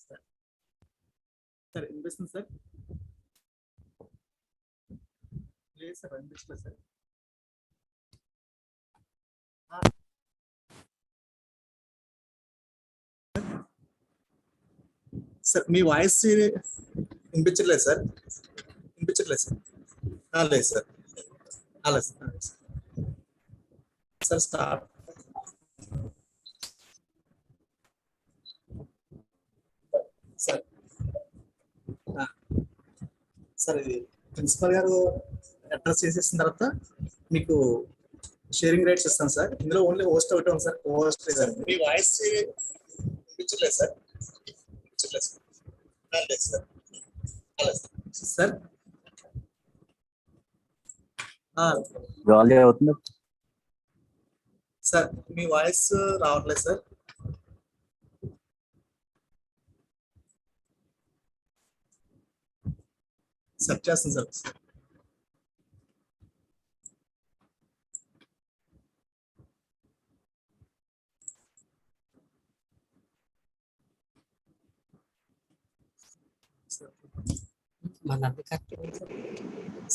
Sir sir వినిపిస్తుంది sir లేదు sir వినిపిస్తుంది సార్ సార్ మీ వాయిస్ వినిపించట్లేదు సార్ వినిపించట్లేదు సార్ లేదు సార్ అలా సార్ స్టార్ట్ సార్ సార్ ఇది ప్రిన్సిపల్ గారు అడ్రస్ చేసేసిన తర్వాత మీకు షేరింగ్ రైట్స్ ఇస్తాను సార్ ఇందులో ఓన్లీ హోస్ట్ ఒకటి ఉంది సార్ హోస్ట్ సార్ మీ వాయిస్ వినిపించట్లేదు సార్ వినిపించట్లేదు సార్ లేదు సార్ అలా సార్ అవుతుంది సార్ మీ వాయిస్ రావట్లేదు సార్ సెట్ చేస్తాను సార్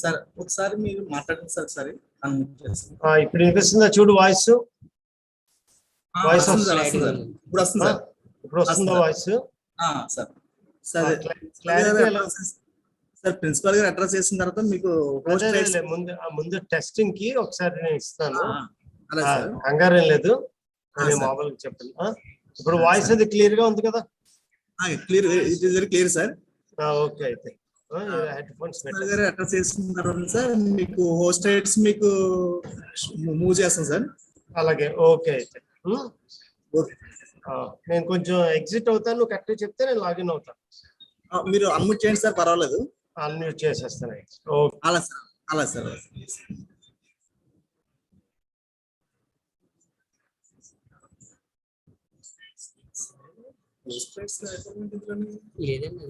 సార్ ఒకసారి మీరు మాట్లాడండి సార్ ఒకసారి ఇప్పుడు వినిపిస్తుందా చూడు వాయిస్ వాయిస్ ఇప్పుడు వస్తుంది సార్ ఇప్పుడు వస్తుందా voice sir sir sir principal గారు అడ్రస్ చేసిన తర్వాత మీకు ముందు టెస్టింగ్ కి ఒకసారి నేను ఇస్తాను అలా సార్ కంగారేం లేదు మామూలుగా చెప్పండి ఇప్పుడు వాయిస్ అది క్లియర్ గా ఉంది కదా clear it is very clear sir okay అయితే హెడ్ ఫోన్స్ గారు అడ్రస్ చేసిన తర్వాత సార్ మీకు హోస్ట్ రైట్స్ మీకు మూవ్ చేస్తాం సార్ అలాగే ఓకే అయితే నేను కొంచెం ఎగ్జిట్ అవుతాను నువ్వు కరెక్ట్ చెప్తే నేను లాగిన్ అవుతాను మీరు అన్మ్యూట్ చేయండి సార్ పర్వాలేదు అన్మ్యూట్ చేసేస్తాను అలా సార్ అలా సార్ లేదండి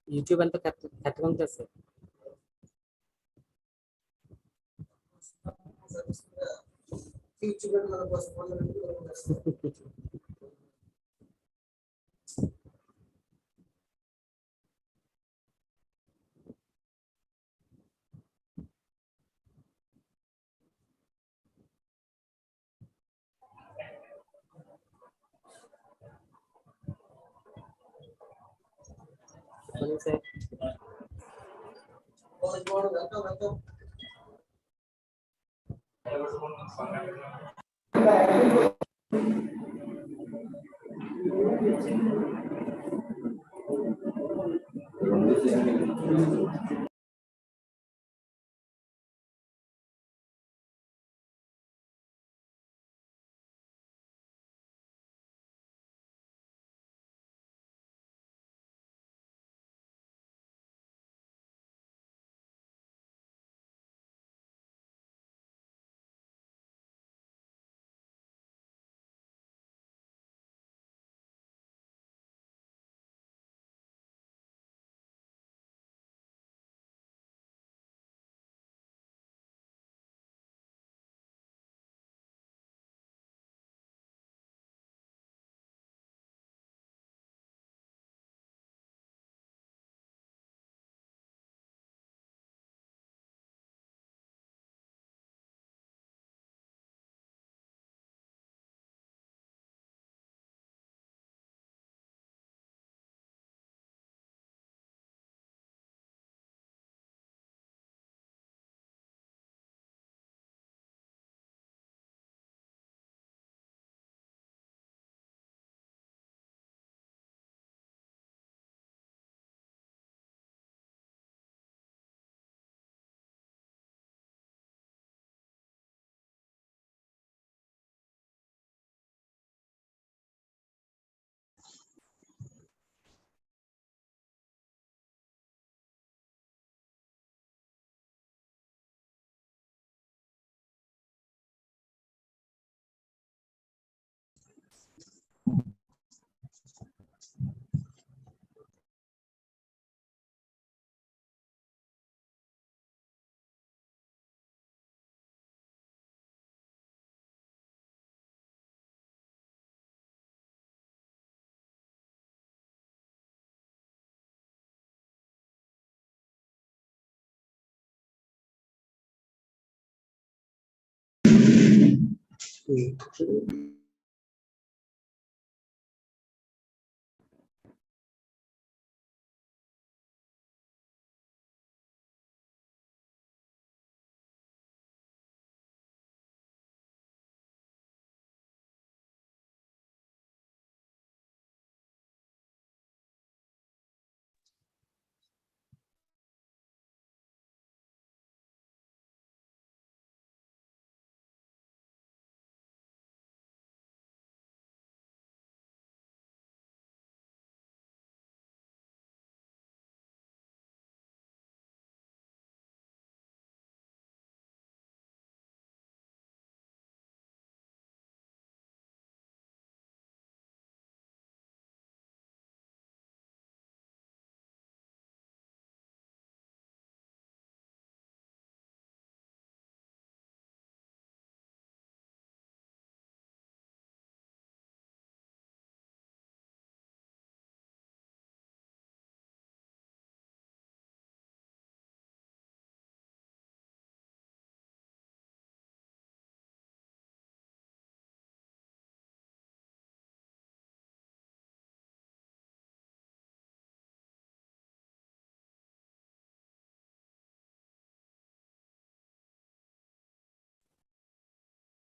యూట్యూబ్ అంతా కరెక్ట్గా ఉంటుంది sir Morning, sir.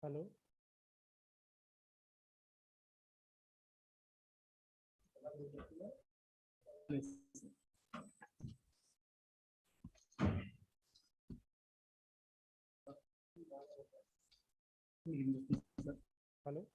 Hello. Hello.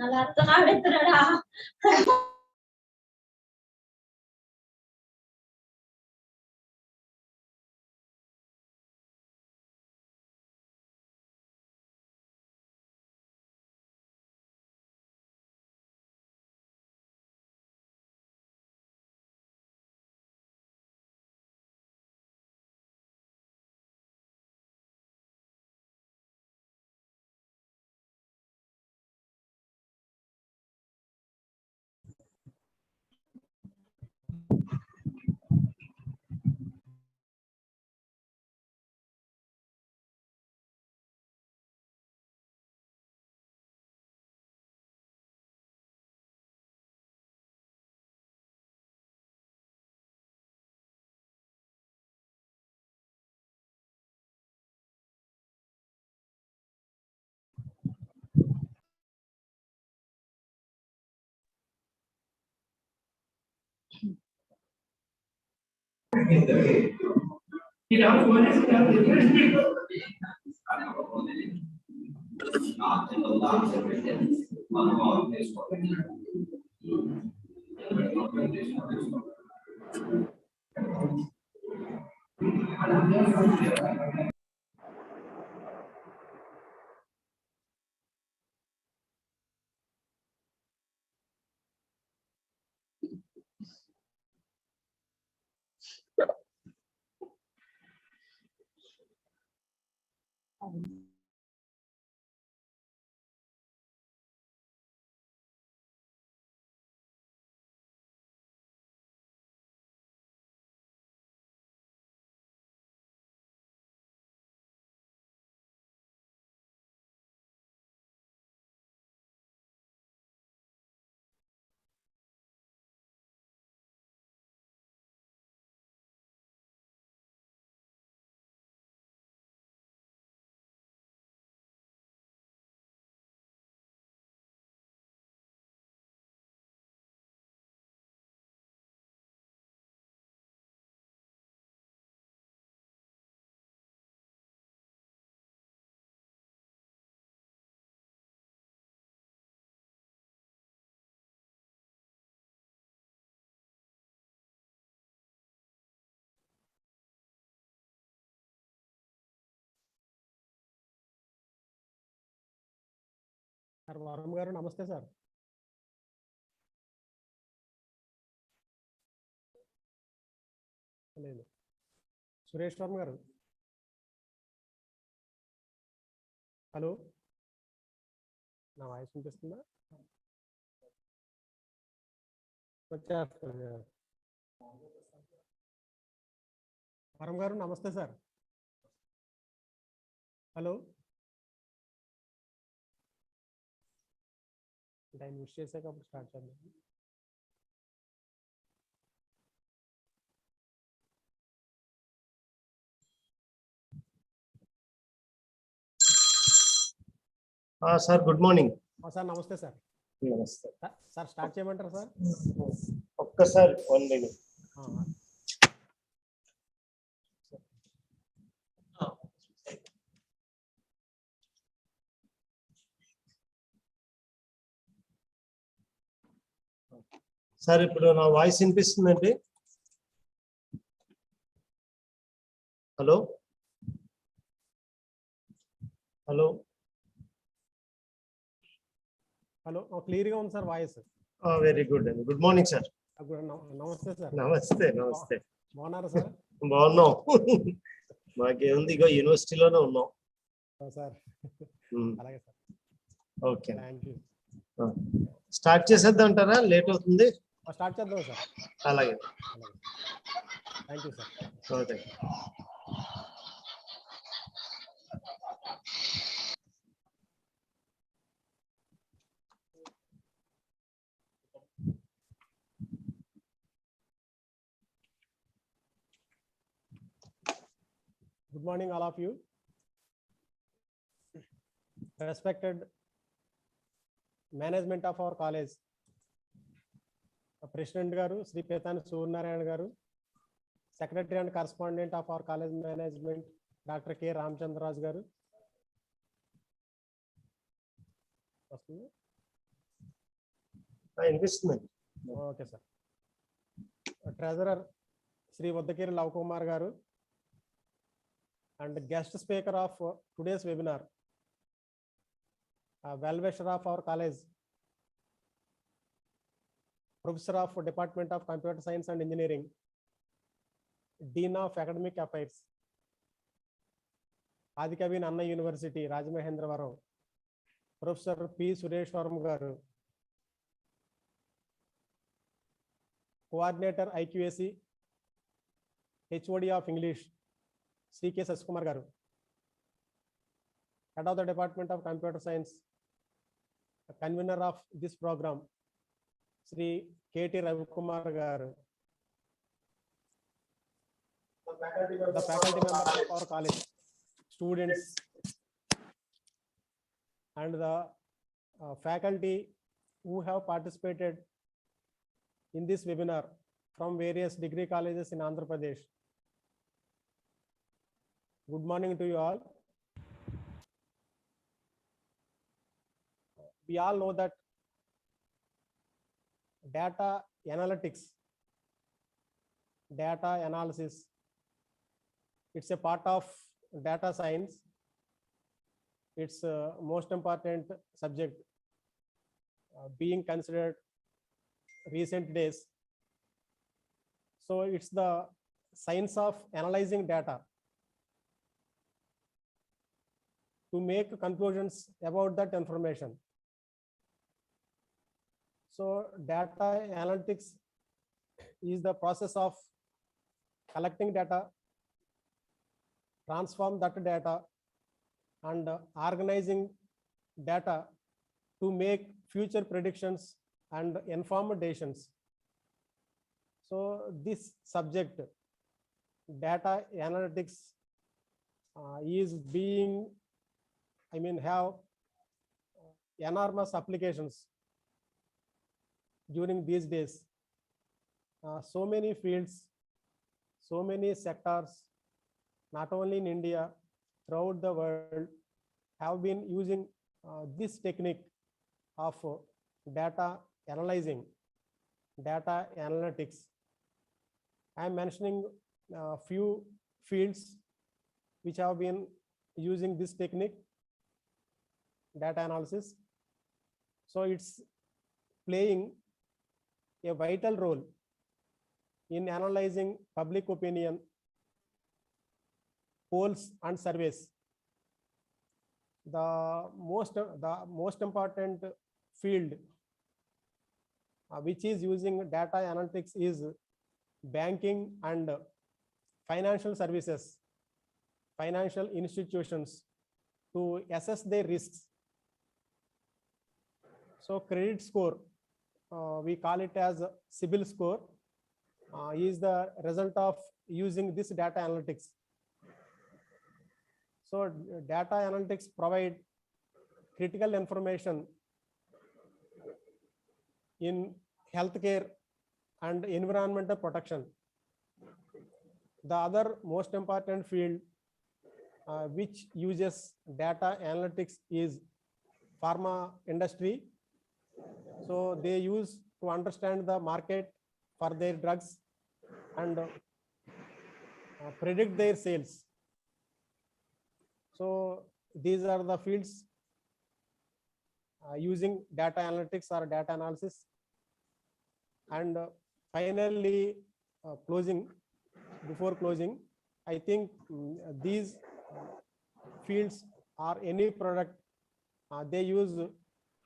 అలా అర్థం ఆడుతున్నాడా సార్ వరం గారు నమస్తే సార్. లేదు సురేష్ వర్మ గారు. హలో, నా వాయిస్ వినిపిస్తుందా? వచ్చేస్తుంది. వరం గారు నమస్తే సార్. హలో, టైం యూస్ చేసాక అప్పుడు స్టార్ట్ చేద్దాం. Sir good morning. సార్ నమస్తే సార్. నమస్తే సార్, స్టార్ట్ చేయమంటారా సార్? ఒక్కసారి 1 minute. సార్ ఇప్పుడు నా వాయిస్ వినిపిస్తుందండి? హలో హలో హలో, క్లియర్గా ఉంది సార్ వాయిస్. వెరీ గుడ్ అండి. Good morning sir. నమస్తే సార్. నమస్తే నమస్తే. బాగున్నారా సార్? బాగున్నాం. మాకేముంది, ఇగో యూనివర్సిటీలోనే ఉన్నాం సార్. అలాగే sir. Okay, thank you. Start చేసేద్దాం అంటారా? లేట్ అవుతుంది. స్టార్ట్ చేద్దాం సార్. అలాగే, thank you sir. Okay. Good morning, all of you. Respected management of our college, President Garu, Sri Petani Suryanarayan Garu, Secretary and Correspondent of our college management, Dr.K.S. Garu, వస్తుంది. Investment. Okay sir. Treasurer Shri Vaddakeri Lav Kumar garu and guest speaker of today's webinar, well-wisher of our college, professor of Department of Computer Science and Engineering, Dean of Academic Affairs, Adikavi Nanna University, Rajamahendravaram, Professor P. Sureshwaram garu, Coordinator IQAC, HOD of English, S.V.K.P garu, Head of the Department of Computer Science, convener of this program, Sri K.T. Ravikumar garu, the faculty members of our college, students, and the faculty who have participated in this webinar from various degree colleges in Andhra Pradesh. Good morning to you all. We all know that data analytics, data analysis, it's a part of data science. It's a most important subject being considered recent days. So it's the science of analyzing data to make conclusions about that information. So data analytics is the process of collecting data, transform that data, and organizing data to make future predictions and informed decisions. So this subject, data analytics, is being, have enormous applications during these days. So many fields, so many sectors, not only in India, throughout the world, have been using this technique of data analyzing, data analytics. I am mentioning a few fields which have been using this technique, data analysis. So it's playing a vital role in analyzing public opinion, polls and surveys. The most important field which is using data analytics is banking and financial services, financial institutions, to assess their risks. So credit score, we call it as CIBIL score, is the result of using this data analytics. So data analytics provide critical information in healthcare and environmental protection. The other most important field which uses data analytics is pharma industry. So they use to understand the market for their drugs and predict their sales. So these are the fields using data analytics or data analysis. And finally, before closing, I think these fields or any product, they use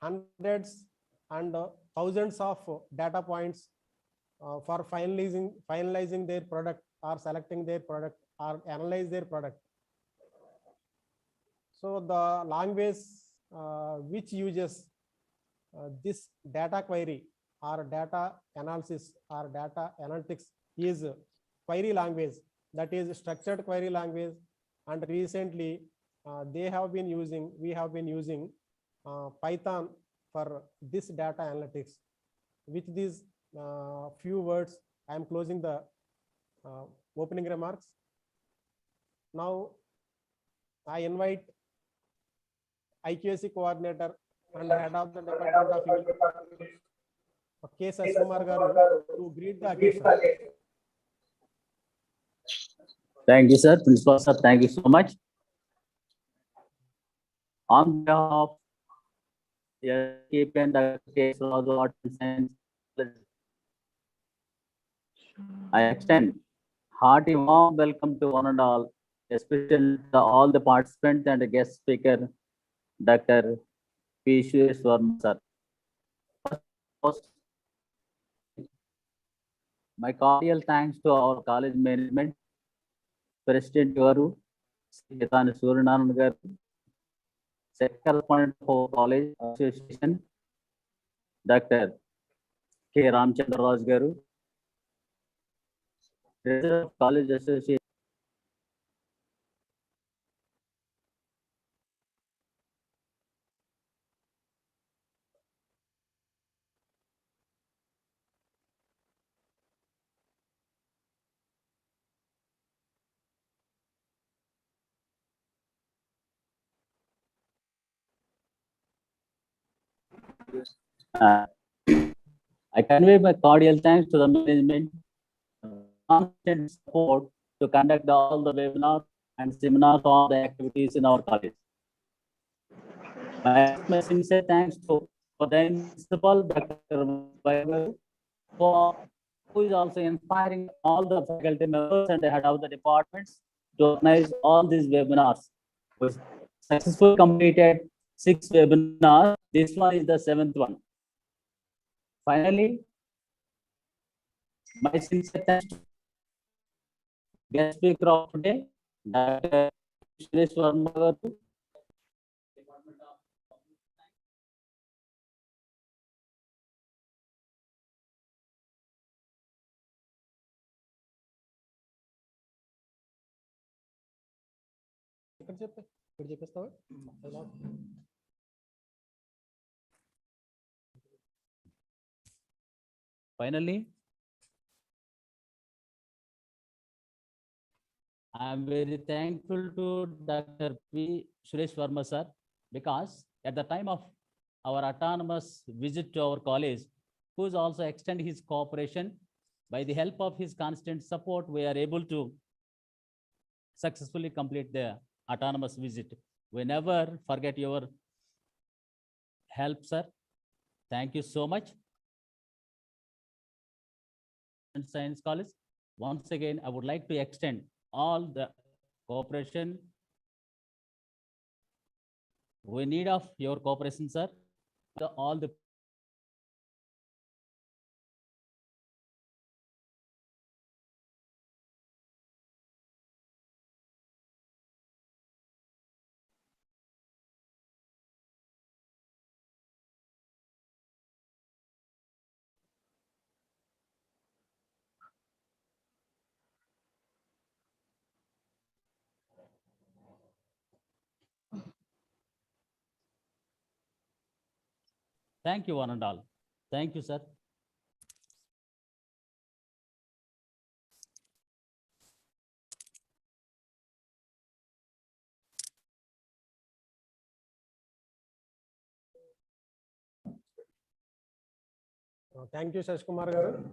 hundreds and thousands of data points for finalizing their product or selecting their product or analyze their product. So the language which uses this data query or data analysis or data analytics is query language, that is structured query language. And recently we have been using Python for this data analytics. With these few words, I am closing the opening remarks. Now I invite IQAC coordinator and head of the Department of English, K.S. Kumar garu, to greet the occasion. Thank you, sir. Principal sir, thank you so much. On behalf of S.V.K.P and Dr.K.S, Art and Science, I extend hearty warm welcome to one and all, especially all the participants and the guest speaker, Dr.P. sir. First, my cordial thanks to our college management, President Garu, Gitani Suryanand garu, Secretary for College Association, Dr. K. Ramchandra Raj garu, Treasurer of College Association. I convey my cordial thanks to the management constant support to conduct all the webinars and seminars, all the activities in our college. My sincere thanks to for the principal, Dr. Vaibhav, who is also inspiring all the faculty members and the head of the departments to organize all these webinars. We successfully completed 6 webinars. This one is the 7th one. Finally, my sincere thanks to guest speaker of today, Dr. K.S. Finally, I am very thankful to Dr. P. Suresh Verma sir, because at the time of our autonomous visit to our college, who is also extend his cooperation, by the help of his constant support, we are able to successfully complete the autonomous visit. We never forget your help, sir. Thank you so much. And Science College. Once again, I would like to extend all the cooperation. We need of your cooperation, sir. All the thank you, one and all. Thank you, sir. Thank you, Shash Kumar garu,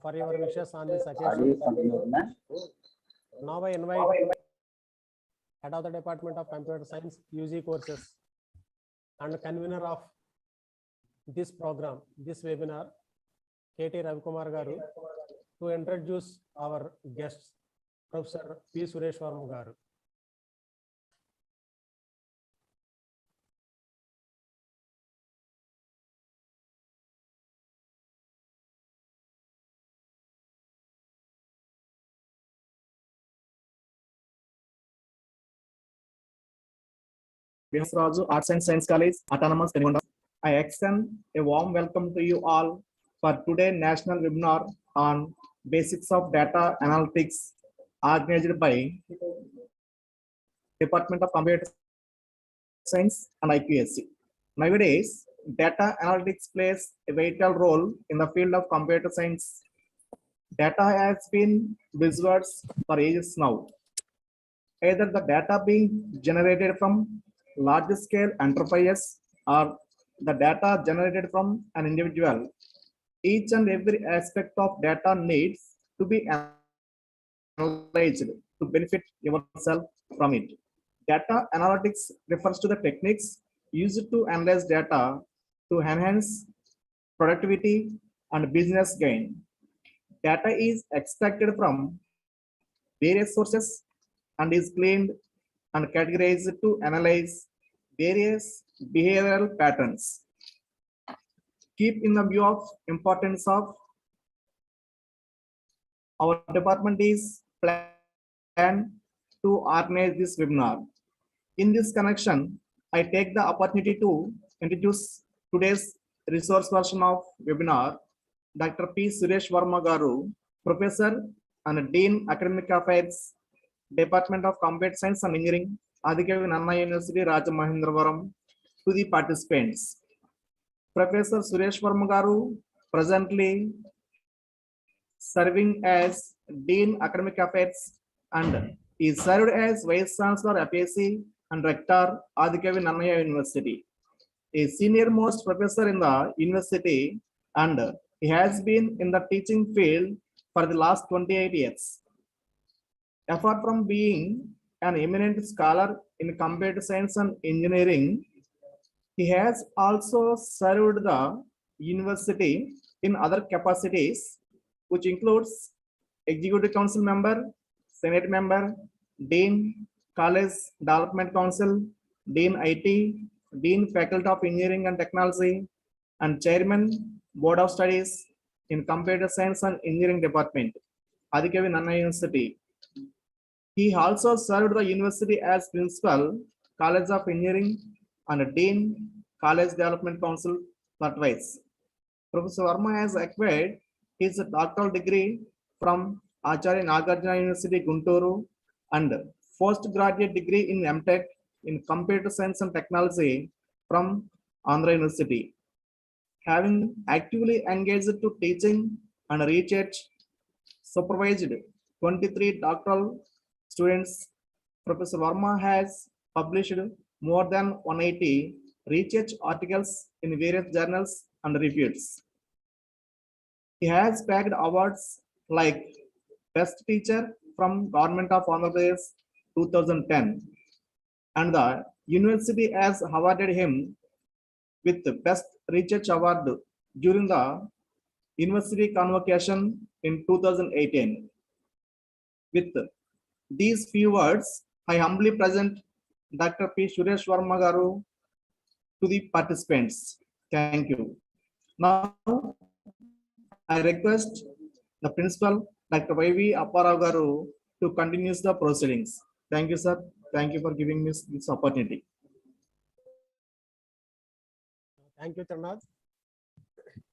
for your wishes on this occasion. Now I invite head of the Department of Computer Science UG courses and convener of this program, this webinar, K.T. Ravikumar garu, to introduce our guests, Professor P. Suresh Verma garu. Raju Arts and Science College, Autonomous. I extend a warm welcome to you all for today's national webinar on basics of data analytics, organized by Department of Computer Science and IQSC. Nowadays, data analytics plays a vital role in the field of computer science. Data has been buzzwords for ages now. Either the data being generated from large-scale enterprises are the data generated from an individual. Each and every aspect of data needs to be analyzed to benefit yourself from it. Data analytics refers to the techniques used to analyze data to enhance productivity and business gain. Data is extracted from various sources and is cleaned and categorized to analyze various behavioral patterns. Keep in the view of importance of our department is planned to organize this webinar. In this connection, I take the opportunity to introduce today's resource person of webinar, Dr. P. Suresh Varma Garu, Professor and Dean Academic Affairs, Department of Computer Science and Engineering, Adhikavi Nanna University, Rajamahendravaram, to the participants. Professor Suresh Varma Garu, presently serving as Dean Academic Affairs and is served as Vice Chancellor FAC and Rector Adhikavi Nannaya University. A senior most professor in the university, and he has been in the teaching field for the last 28 years. Apart from being an eminent scholar in computer science and engineering, he has also served the university in other capacities, which includes Executive Council member, Senate member, Dean, College Development Council, Dean IT, Dean Faculty of Engineering and Technology, and Chairman, Board of Studies in Computer Science and Engineering Department, Adhikavi Nanna University. He also served the university as Principal, College of Engineering, and Dean, College Development Council twice. Professor Varma has acquired his doctoral degree from Acharya Nagarjuna University, Gunturu, and postgraduate degree in MTech in Computer Science and Technology from Andhra University. Having actively engaged to teaching and research, supervised 23 doctoral students, Professor Varma has published more than 180 research articles in various journals and reviews. He has bagged awards like Best Teacher from Government of Andhra Pradesh 2010, and the university has awarded him with the Best Research Award during the university convocation in 2018. With these few words, I humbly present Dr. P. Suresh Varma Garu to the participants. Thank you. Now, I request the principal, Dr. Y.V. Apparao Garu, to continue the proceedings. Thank you, sir. Thank you for giving me this opportunity. Thank you, Chanad,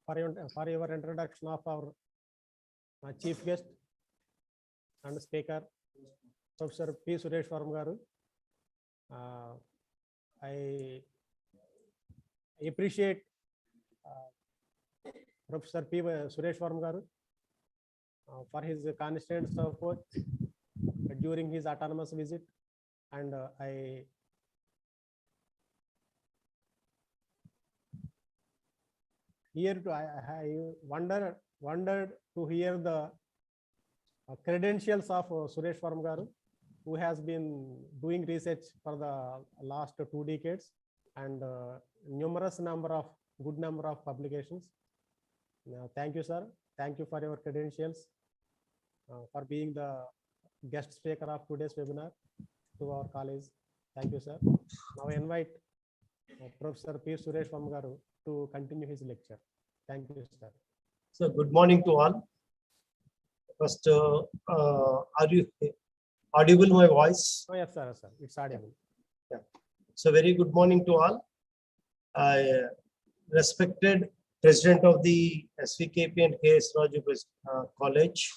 for your introduction of our chief guest and speaker, Professor P. Suresh Varma Garu. I appreciate Professor P. Suresh Varma Garu for his constant support during his autonomous visit, and I wondered to hear the credentials of Suresh Varma Garu, who has been doing research for the last 2 decades and good number of publications. Thank you, sir. Thank you for your credentials, for being the guest speaker of today's webinar to our college. Thank you, sir. Now I invite Professor P. Suresh Varma Garu to continue his lecture. Thank you, sir. So good morning to all. First, are you audible my voice? Oh, yes, sir. Sir, it's audible. Yeah. So very good morning to all. I respected President of the S.V.K.P and K.S. Raju College,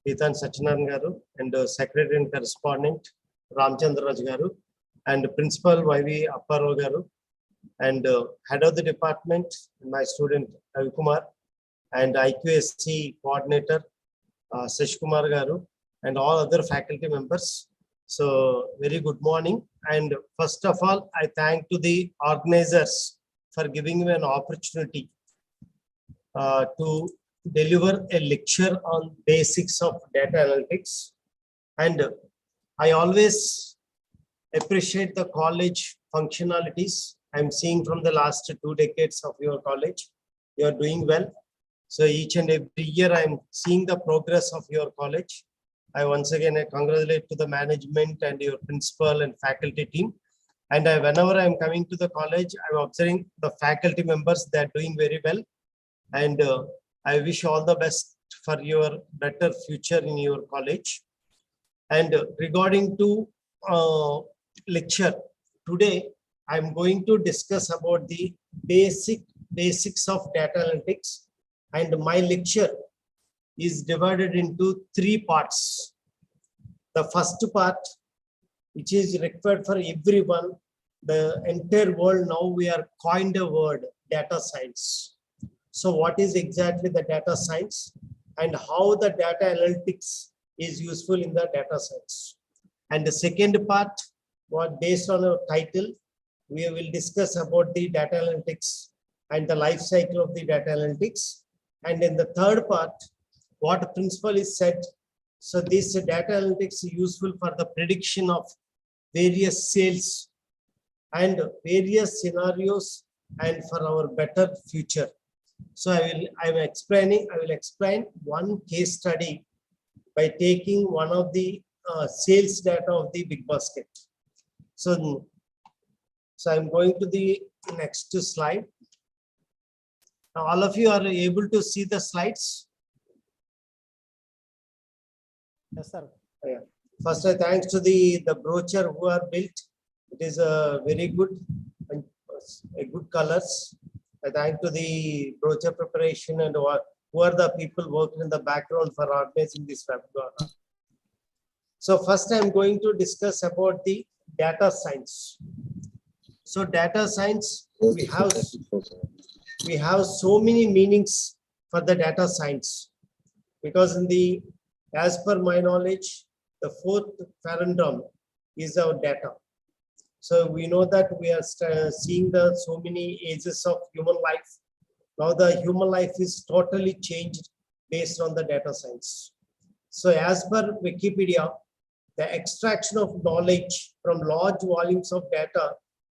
Ethan Satyanarayan Garu, and Secretary and Correspondent Ramchandra Raj Garu, and Principal Y.V. Apparao Garu, and Head of the Department, my student Ravi Kumar, and IQSC Coordinator Sesh Kumar Garu, and all other faculty members. So very good morning. And first of all, I thank to the organizers for giving me an opportunity to deliver a lecture on basics of data analytics. And I always appreciate the college functionalities. I'm seeing from the last 2 decades of your college, you are doing well. So each and every year I'm seeing the progress of your college. I once again congratulate to the management and your principal and faculty team. And whenever I'm coming to the college, I'm observing the faculty members, they're doing very well. And I wish all the best for your better future in your college. And regarding to lecture, today I'm going to discuss about the basics of data analytics. And my lecture is divided into 3 parts. The first part, which is required for everyone, the entire world now we are coined a word, data science. So what is exactly the data science and how the data analytics is useful in the data science? And the second part, what based on our title, we will discuss about the data analytics and the life cycle of the data analytics. And in the third part, what principle is said. So this data analytics is useful for the prediction of various sales and various scenarios and for our better future. So I will explain one case study by taking one of the sales data of the big basket. So I'm going to the next slide. Now all of you are able to see the slides. Yes, sir. Yeah. First, I thanks to the brochure who are built. It is a very good and good colors. I thank to the brochure preparation and who are the people working in the background for organizing this webinar. So first, I'm going to discuss about the data science. So data science, we have so many meanings for the data science, because as per my knowledge, the 4th paradigm is our data. So we know that we are seeing so many ages of human life. Now the human life is totally changed based on the data science. So as per Wikipedia, the extraction of knowledge from large volumes of data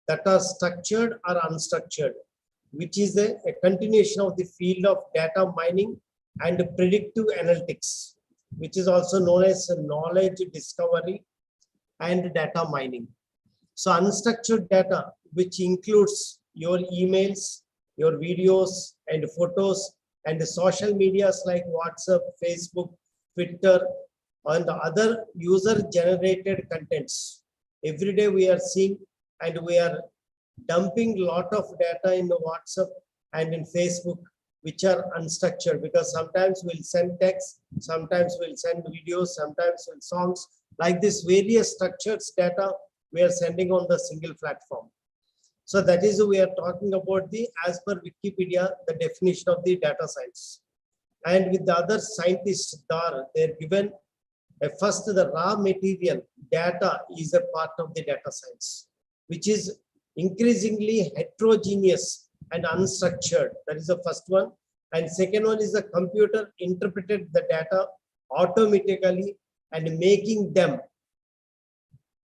that are structured or unstructured, which is a continuation of the field of data mining and predictive analytics, which is also known as knowledge discovery and data mining. So unstructured data, which includes your emails, your videos and photos and the social medias like WhatsApp, Facebook, Twitter, and other user generated contents. Every day we are seeing and we are dumping a lot of data in the WhatsApp and in Facebook, which are unstructured, because sometimes we'll send text, sometimes we'll send videos, sometimes we'll songs, like this various structured data we are sending on the single platform. So that is, we are talking about the, as per Wikipedia, the definition of the data science. And with the other scientists, they're given first the raw material data is a part of the data science, which is increasingly heterogeneous and unstructured. That is the first one. And second one is the computer interpreted the data automatically and making them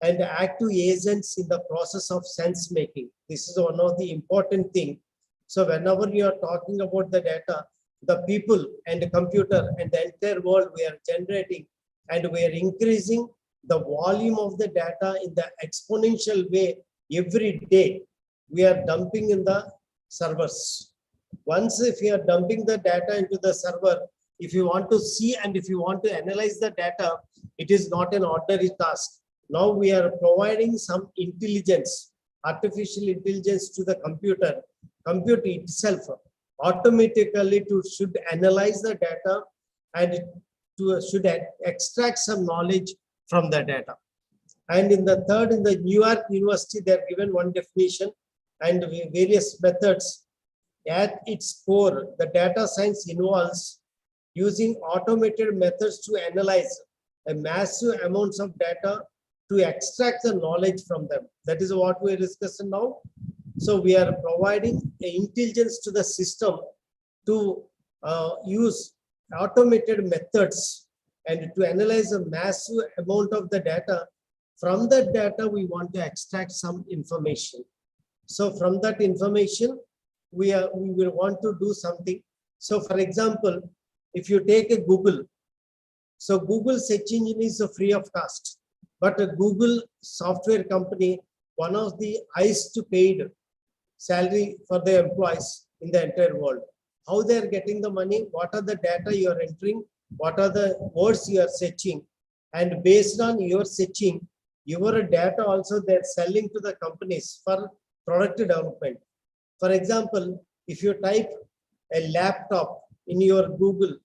and active agents in the process of sense making. This is one of the important thing. So whenever you are talking about the data, the people and the computer and the entire world we are generating, and we are increasing the volume of the data in the exponential way every day. We are dumping in the servers. Once if you are dumping the data into the server, if you want to see and if you want to analyze the data, it is not an ordinary task. Now we are providing some intelligence, artificial intelligence to the computer. Computer itself automatically should analyze the data and should extract some knowledge from the data. And in the third, in the New York University, they are given one definition and various methods. At its core, the data science involves using automated methods to analyze a massive amounts of data to extract the knowledge from them. That is what we are discussing now. So we are providing intelligence to the system to use automated methods and to analyze a massive amount of the data. From that data, we want to extract some information. So from that information, we will want to do something. So for example, if you take a Google, so Google search engine is free of cost, but a Google software company, one of the highest paid salary for the employees in the entire world. How they are getting the money, what are the data you are entering, what are the words you are searching, and based on your searching, your data also they're selling to the companies for product development. For example, if you type a laptop in your Google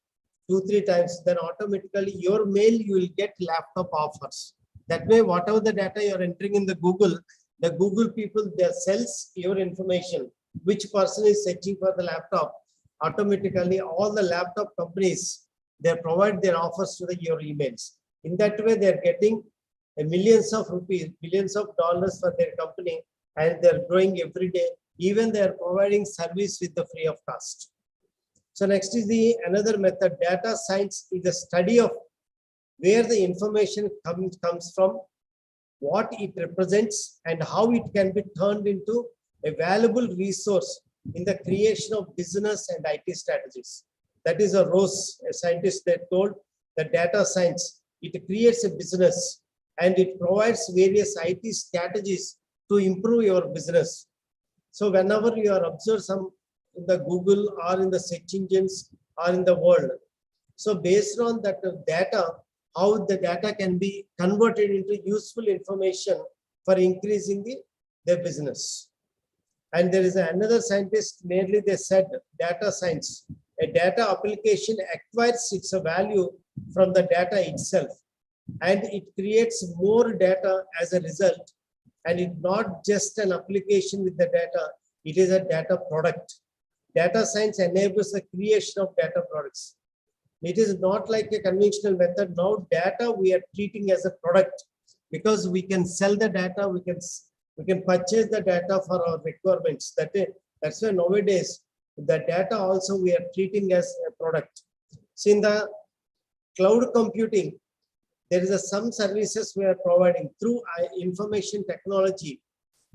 2-3 times, then automatically your mail you will get laptop offers. That way, whatever the data you are entering in the Google people, they sells your information. Which person is searching for the laptop? Automatically, all the laptop companies, they provide their offers to your emails. In that way, they are getting millions of rupees, billions of dollars for their company, and they're growing every day. Even they are providing service with the free of cost. So next is the another method. Data science is the study of where the information comes from, what it represents, and how it can be turned into a valuable resource in the creation of business and IT strategies. That is a Rose, a scientist that told that data science, it creates a business and it provides various IT strategies to improve your business. So whenever you are observed some in the Google or in the search engines or in the world, so based on that data, how the data can be converted into useful information for increasing the business. And there is another scientist, mainly they said data science. A data application acquires its value from the data itself, and it creates more data as a result. And it's not just an application with the data, it is a data product. Data science enables the creation of data products. It is not like a conventional method. Now data we are treating as a product because we can sell the data, we can purchase the data for our requirements. That's why nowadays the data also we are treating as a product. So in the cloud computing, there is some services we are providing through information technology.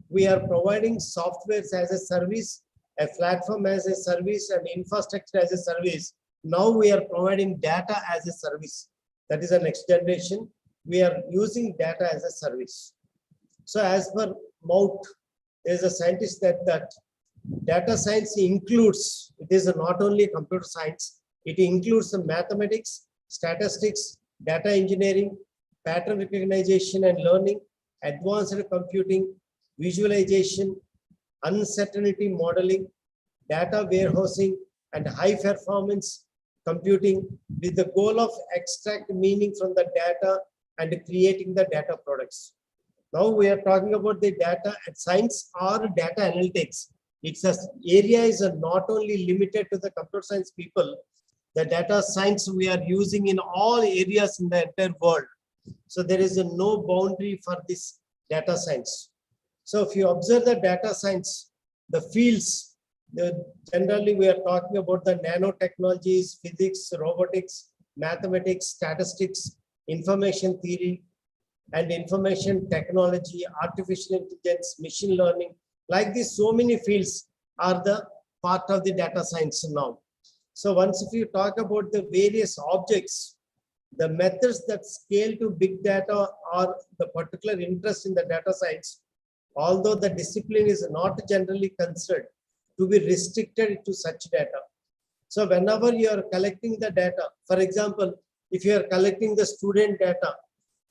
We are providing softwares as a service, a platform as a service, and infrastructure as a service. Now we are providing data as a service. That is the next generation. We are using data as a service. So as per Mout, there is a scientist that data science includes, it is not only computer science, it includes the mathematics, statistics, data engineering, pattern recognition and learning, advanced computing, visualization, uncertainty modeling, data warehousing, and high performance computing with the goal of extract meaning from the data and creating the data products. Now we are talking about the data science or data analytics. It's a area is not only limited to the computer science people. The data science we are using in all areas in the entire world. So there is no boundary for this data science. So if you observe the data science, the fields, generally we are talking about the nanotechnologies, physics, robotics, mathematics, statistics, information theory, and information technology, artificial intelligence, machine learning. Like this, so many fields are the part of the data science now. So once if you talk about the various objects, the methods that scale to big data or the particular interest in the data science, although the discipline is not generally considered to be restricted to such data. So whenever you are collecting the data, for example, if you are collecting the student data,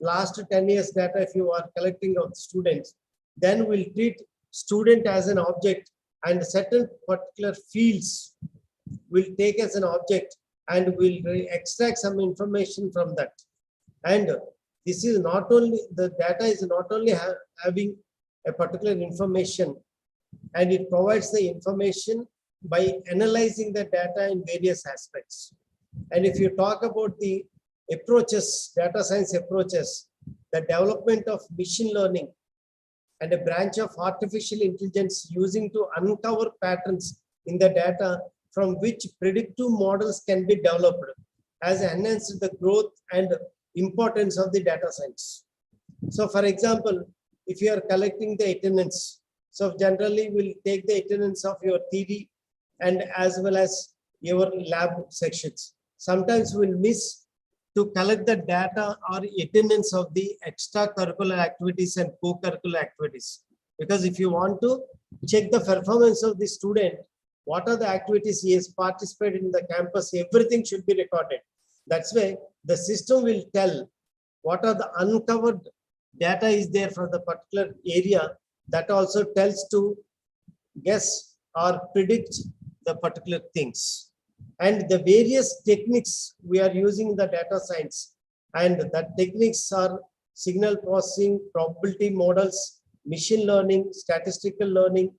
last 10 years data, if you are collecting of students, then we'll treat student as an object and certain particular fields will take as an object and will extract some information from that. And this is not only, the data is not only having a particular information, and it provides the information by analyzing the data in various aspects. And if you talk about the approaches, data science approaches, the development of machine learning and a branch of artificial intelligence using to uncover patterns in the data from which predictive models can be developed, has enhanced the growth and importance of the data science. So for example, if you are collecting the attendance, so generally we'll take the attendance of your theory and as well as your lab sections. Sometimes we'll miss to collect the data or attendance of the extracurricular activities and co-curricular activities. Because if you want to check the performance of the student, what are the activities he has participated in the campus, everything should be recorded. That's why the system will tell what are the uncovered data is there for the particular area, that also tells to guess or predict the particular things. And the various techniques we are using in the data science, and the techniques are signal processing, probability models, machine learning, statistical learning,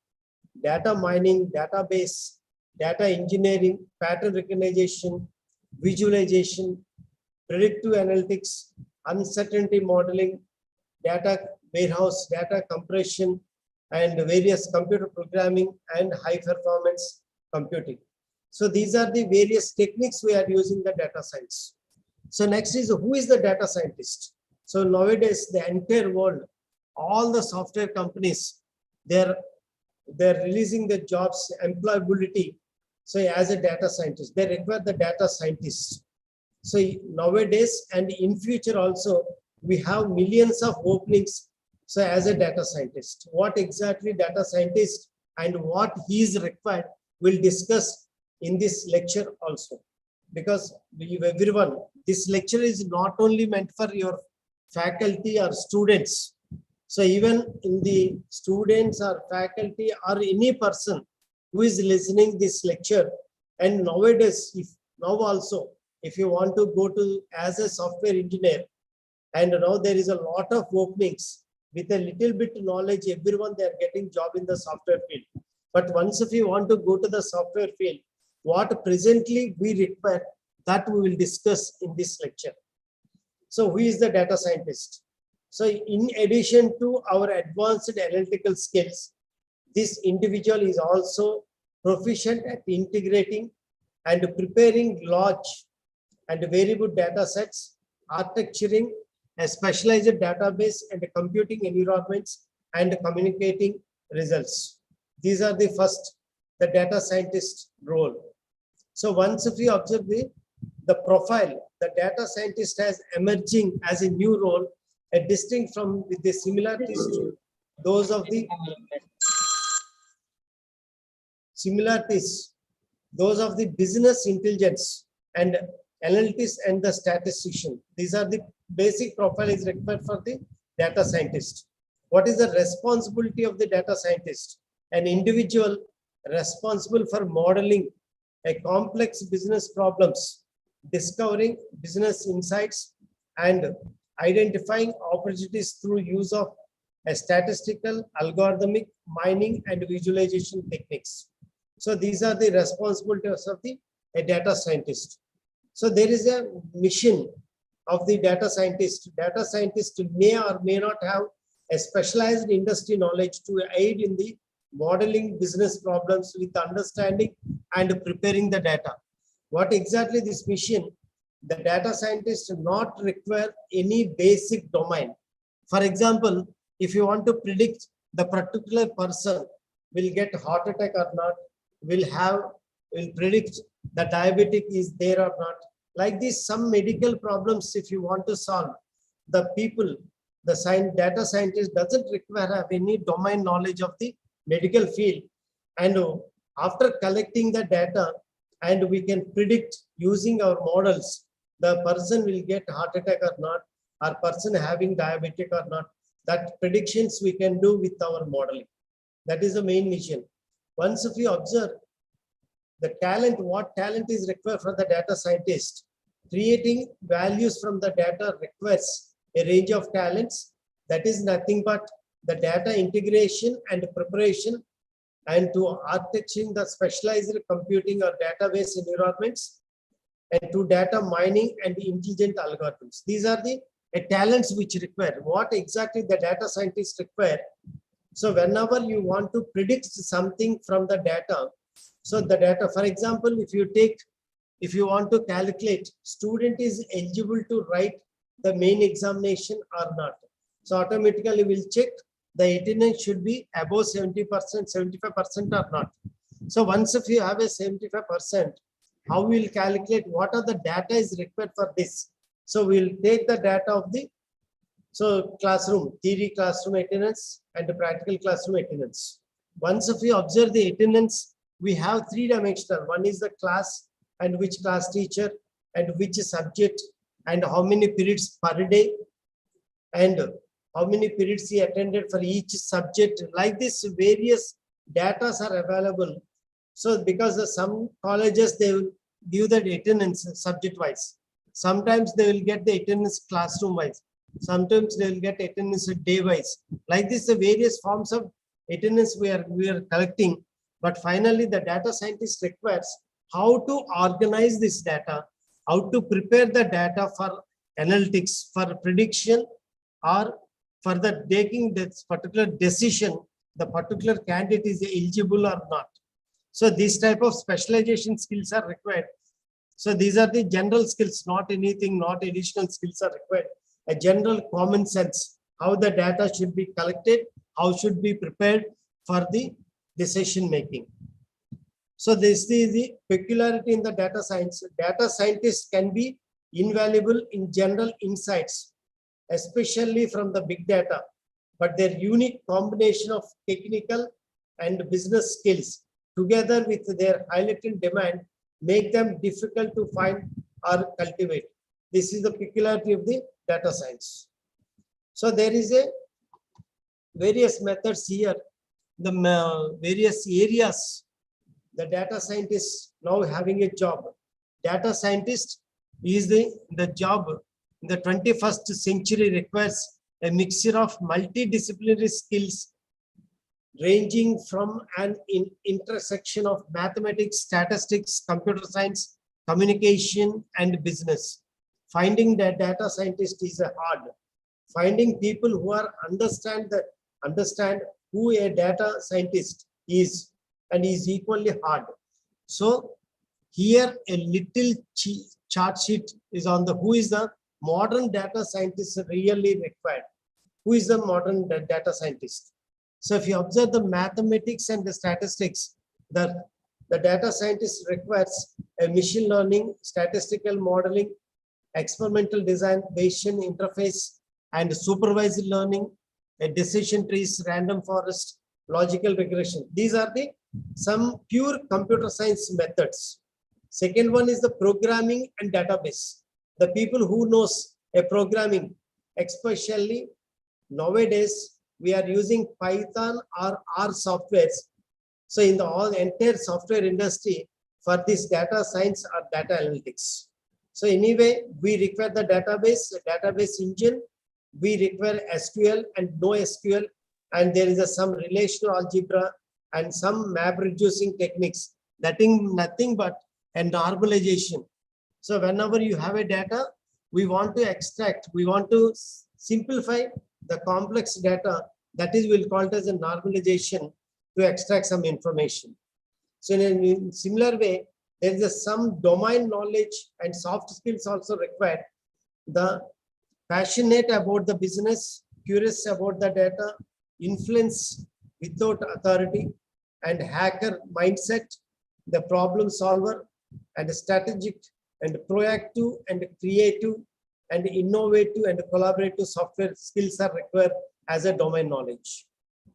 data mining, database, data engineering, pattern recognition, visualization, predictive analytics, uncertainty modeling, data warehouse, data compression, and various computer programming and high performance computing. So these are the various techniques we are using the data science. So next is, who is the data scientist? So nowadays, the entire world, all the software companies, they're releasing the jobs employability. So as a data scientist, they require the data scientist. So nowadays and in future also, we have millions of openings. So as a data scientist, what exactly data scientist and what he is required, we'll discuss in this lecture also. Because everyone, this lecture is not only meant for your faculty or students. So even in the students or faculty or any person who is listening this lecture, and nowadays, if you want to go to as a software engineer, and now there is a lot of openings with a little bit knowledge, everyone, they are getting job in the software field. But once if you want to go to the software field, what presently we require, that we will discuss in this lecture. So who is the data scientist? So in addition to our advanced analytical skills, this individual is also proficient at integrating and preparing large and variable data sets, architecturing a specialized database and computing environments, and communicating results. These are the first, the data scientist role. So once if you observe the profile, the data scientist has emerging as a new role, a distinct from with the similarities to those of the business intelligence and analytics and the statistician. These are the basic profile is required for the data scientist. What is the responsibility of the data scientist? An individual responsible for modeling a complex business problems, discovering business insights, and identifying opportunities through use of a statistical, algorithmic, mining, and visualization techniques. So these are the responsibilities of a data scientist. So there is a mission of the data scientist. Data scientist may or may not have a specialized industry knowledge to aid in the modeling business problems with understanding and preparing the data. What exactly this mission? The data scientist not require any basic domain. For example, if you want to predict the particular person will get heart attack or not, will predict the diabetic is there or not. Like this, some medical problems, if you want to solve, the people, the data scientist doesn't require have any domain knowledge of the medical field. And after collecting the data, and we can predict using our models, the person will get heart attack or not, or person having diabetic or not. That predictions we can do with our modeling. That is the main mission. Once if you observe the talent, what talent is required for the data scientist, creating values from the data requires a range of talents. That is nothing but the data integration and preparation, and to architecting the specialized computing or database environments, and to data mining and intelligent algorithms. These are the talents which require. What exactly the data scientists require? So whenever you want to predict something from the data, so the data, for example, if you want to calculate student is eligible to write the main examination or not. So automatically we'll check the attendance should be above 70%, 75% or not. So once if you have a 75%, how we'll calculate what are the data is required for this? So we'll take the data of the classroom, theory classroom attendance and the practical classroom attendance. Once if we observe the attendance, we have three-dimensional. One is the class and which class teacher and which subject and how many periods per day and how many periods he attended for each subject. Like this, various data are available. So because some colleges, they will give the attendance subject wise. Sometimes they will get the attendance classroom wise. Sometimes they will get attendance day wise. Like this, the various forms of attendance we are collecting. But finally, the data scientist requires how to organize this data, how to prepare the data for analytics, for prediction, or for the taking this particular decision, the particular candidate is eligible or not. So these type of specialization skills are required. So these are the general skills, not anything, not additional skills are required. A general common sense, how the data should be collected, how should be prepared for the decision making. So this is the peculiarity in the data science. Data scientists can be invaluable in general insights, especially from the big data, but their unique combination of technical and business skills together with their highlighted demand make them difficult to find or cultivate. This is the peculiarity of the data science. So there is a various methods here, the various areas the data scientist now having a job. Data scientist is the job in the 21st century requires a mixture of multidisciplinary skills ranging from an intersection of mathematics, statistics, computer science, communication, and business. Finding the data scientist is hard. Finding people who are understand who a data scientist is and is equally hard. So here a little chart sheet is on the who is the modern data scientist really required. Who is the modern data scientist? So if you observe the mathematics and the statistics, the data scientist requires a machine learning, statistical modeling, experimental design, Bayesian interface, and supervised learning, a decision trees, random forest, logical regression. These are the some pure computer science methods. Second one is the programming and database. The people who knows a programming, especially nowadays, we are using Python or R softwares. So in the entire software industry for this data science or data analytics. So anyway, we require the database engine. We require SQL and NoSQL, and there is some relational algebra and some map reducing techniques. Nothing but a normalization. So whenever you have a data, we want to extract, we want to simplify the complex data. That is, we'll call it as a normalization to extract some information. So in a similar way, there is some domain knowledge and soft skills also required. The passionate about the business, curious about the data, influence without authority, and hacker mindset, the problem solver, and strategic and proactive and creative and innovative and collaborative software skills are required as a domain knowledge.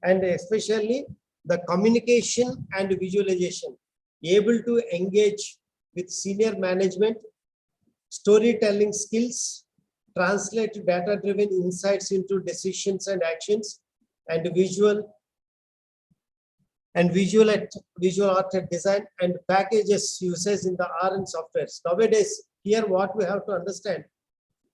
And especially the communication and visualization, able to engage with senior management, storytelling skills, translate data-driven insights into decisions and actions, and visual art design and packages uses in the R and softwares. Nowadays, here what we have to understand,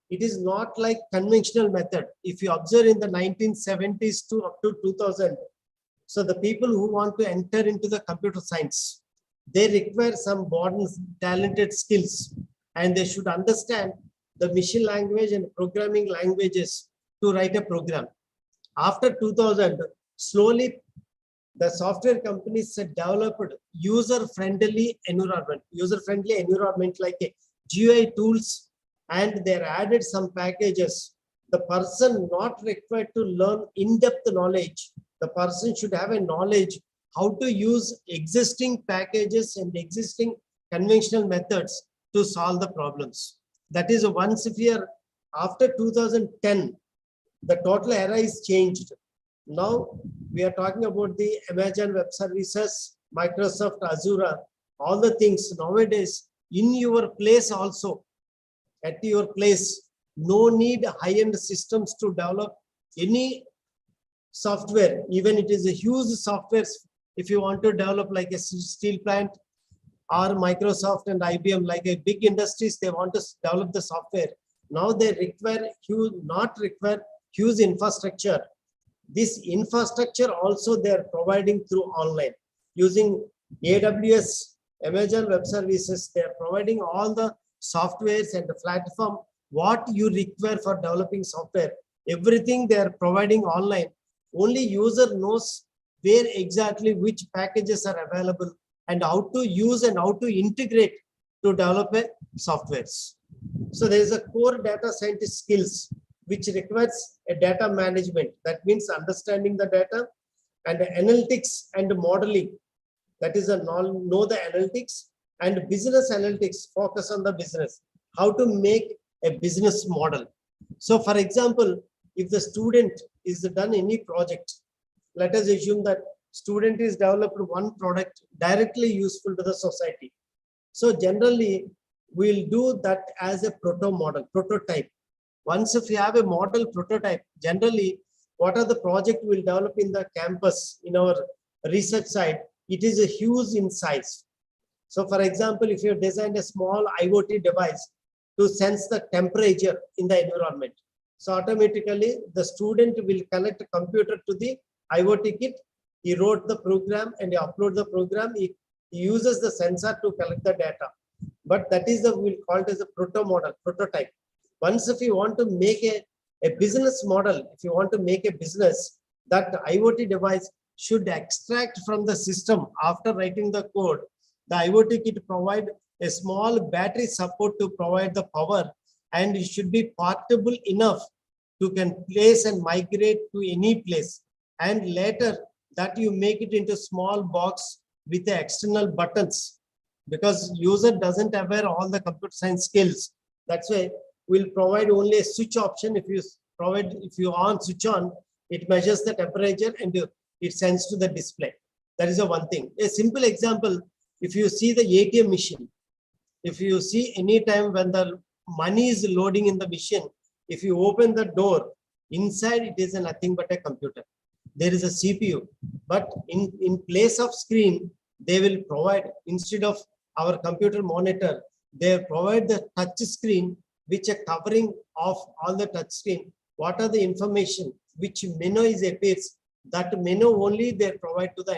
it is not like conventional method. If you observe in the 1970s to up to 2000, so the people who want to enter into the computer science, they require some modern talented skills, and they should understand the machine language and programming languages to write a program. After 2000, slowly the software companies had developed user-friendly environment like a GUI tools, and they added some packages. The person not required to learn in-depth knowledge. The person should have a knowledge how to use existing packages and existing conventional methods to solve the problems. That is, once if we are after 2010, the total era is changed. Now we are talking about the Amazon Web Services, Microsoft Azure, all the things nowadays in your place also, at your place, no need high-end systems to develop any software, even it is a huge software. If you want to develop like a steel plant or Microsoft and IBM, like a big industries, they want to develop the software. Now they require not require huge infrastructure. This infrastructure also they are providing through online using AWS, Amazon Web Services. They are providing all the softwares and the platform what you require for developing software. Everything they are providing online. Only user knows where exactly which packages are available and how to use and how to integrate to develop a softwares. So there is a core data scientist skills which requires a data management. That means understanding the data, and analytics and modeling. That is a know the analytics, and business analytics, focus on the business, how to make a business model. So for example, if the student is done any project, let us assume that student is developed one product directly useful to the society. So generally we'll do that as a prototype. Once if you have a model prototype, generally what are the project we'll develop in the campus in our research side, it is a huge in size. So for example, if you designed a small IoT device to sense the temperature in the environment, so automatically the student will connect a computer to the IoT kit. He wrote the program and he upload the program. He uses the sensor to collect the data. But that is the, we'll call it as a prototype. Once if you want to make a business model, if you want to make a business, that IoT device should extract from the system after writing the code. The IoT kit provide a small battery support to provide the power, and it should be portable enough to can place and migrate to any place. And later that you make it into small box with the external buttons, because user doesn't have all the computer science skills. That's why we'll provide only a switch option. If you on switch on, it measures the temperature and it sends to the display. That is the one thing. A simple example, if you see the ATM machine, if you see any time when the money is loading in the machine, if you open the door, inside it is nothing but a computer. There is a CPU, but in place of screen, they will provide, instead of our computer monitor, they provide the touch screen, which are covering of all the touch screen. What are the information which menu is appears, that menu only they provide to the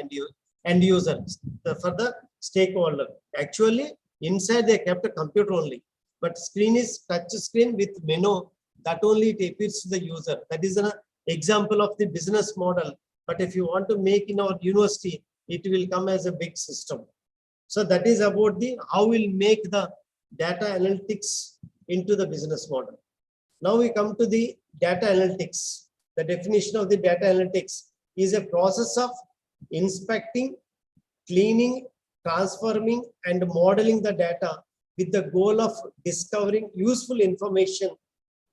end user for the stakeholder. Actually, inside they kept a computer only, but screen is touch screen with menu, that only it appears to the user. That is an example of the business model. But if you want to make in our university, it will come as a big system. So that is about the how we'll make the data analytics into the business model. Now we come to the data analytics. The definition of the data analytics is a process of inspecting, cleaning, transforming, and modeling the data with the goal of discovering useful information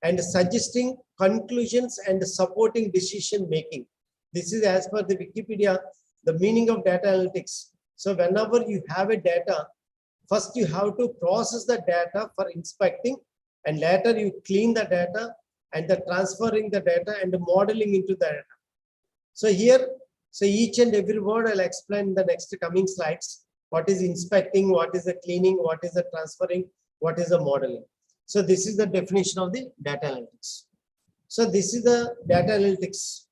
and suggesting conclusions and supporting decision making. This is as per the Wikipedia, the meaning of data analytics. So whenever you have a data, first you have to process the data for inspecting, and later you clean the data and the transferring the data and the modeling into the data. So here, so each and every word I'll explain in the next coming slides. What is inspecting, what is the cleaning, what is the transferring, what is the modeling. So this is the definition of the data analytics. So this is the data analytics.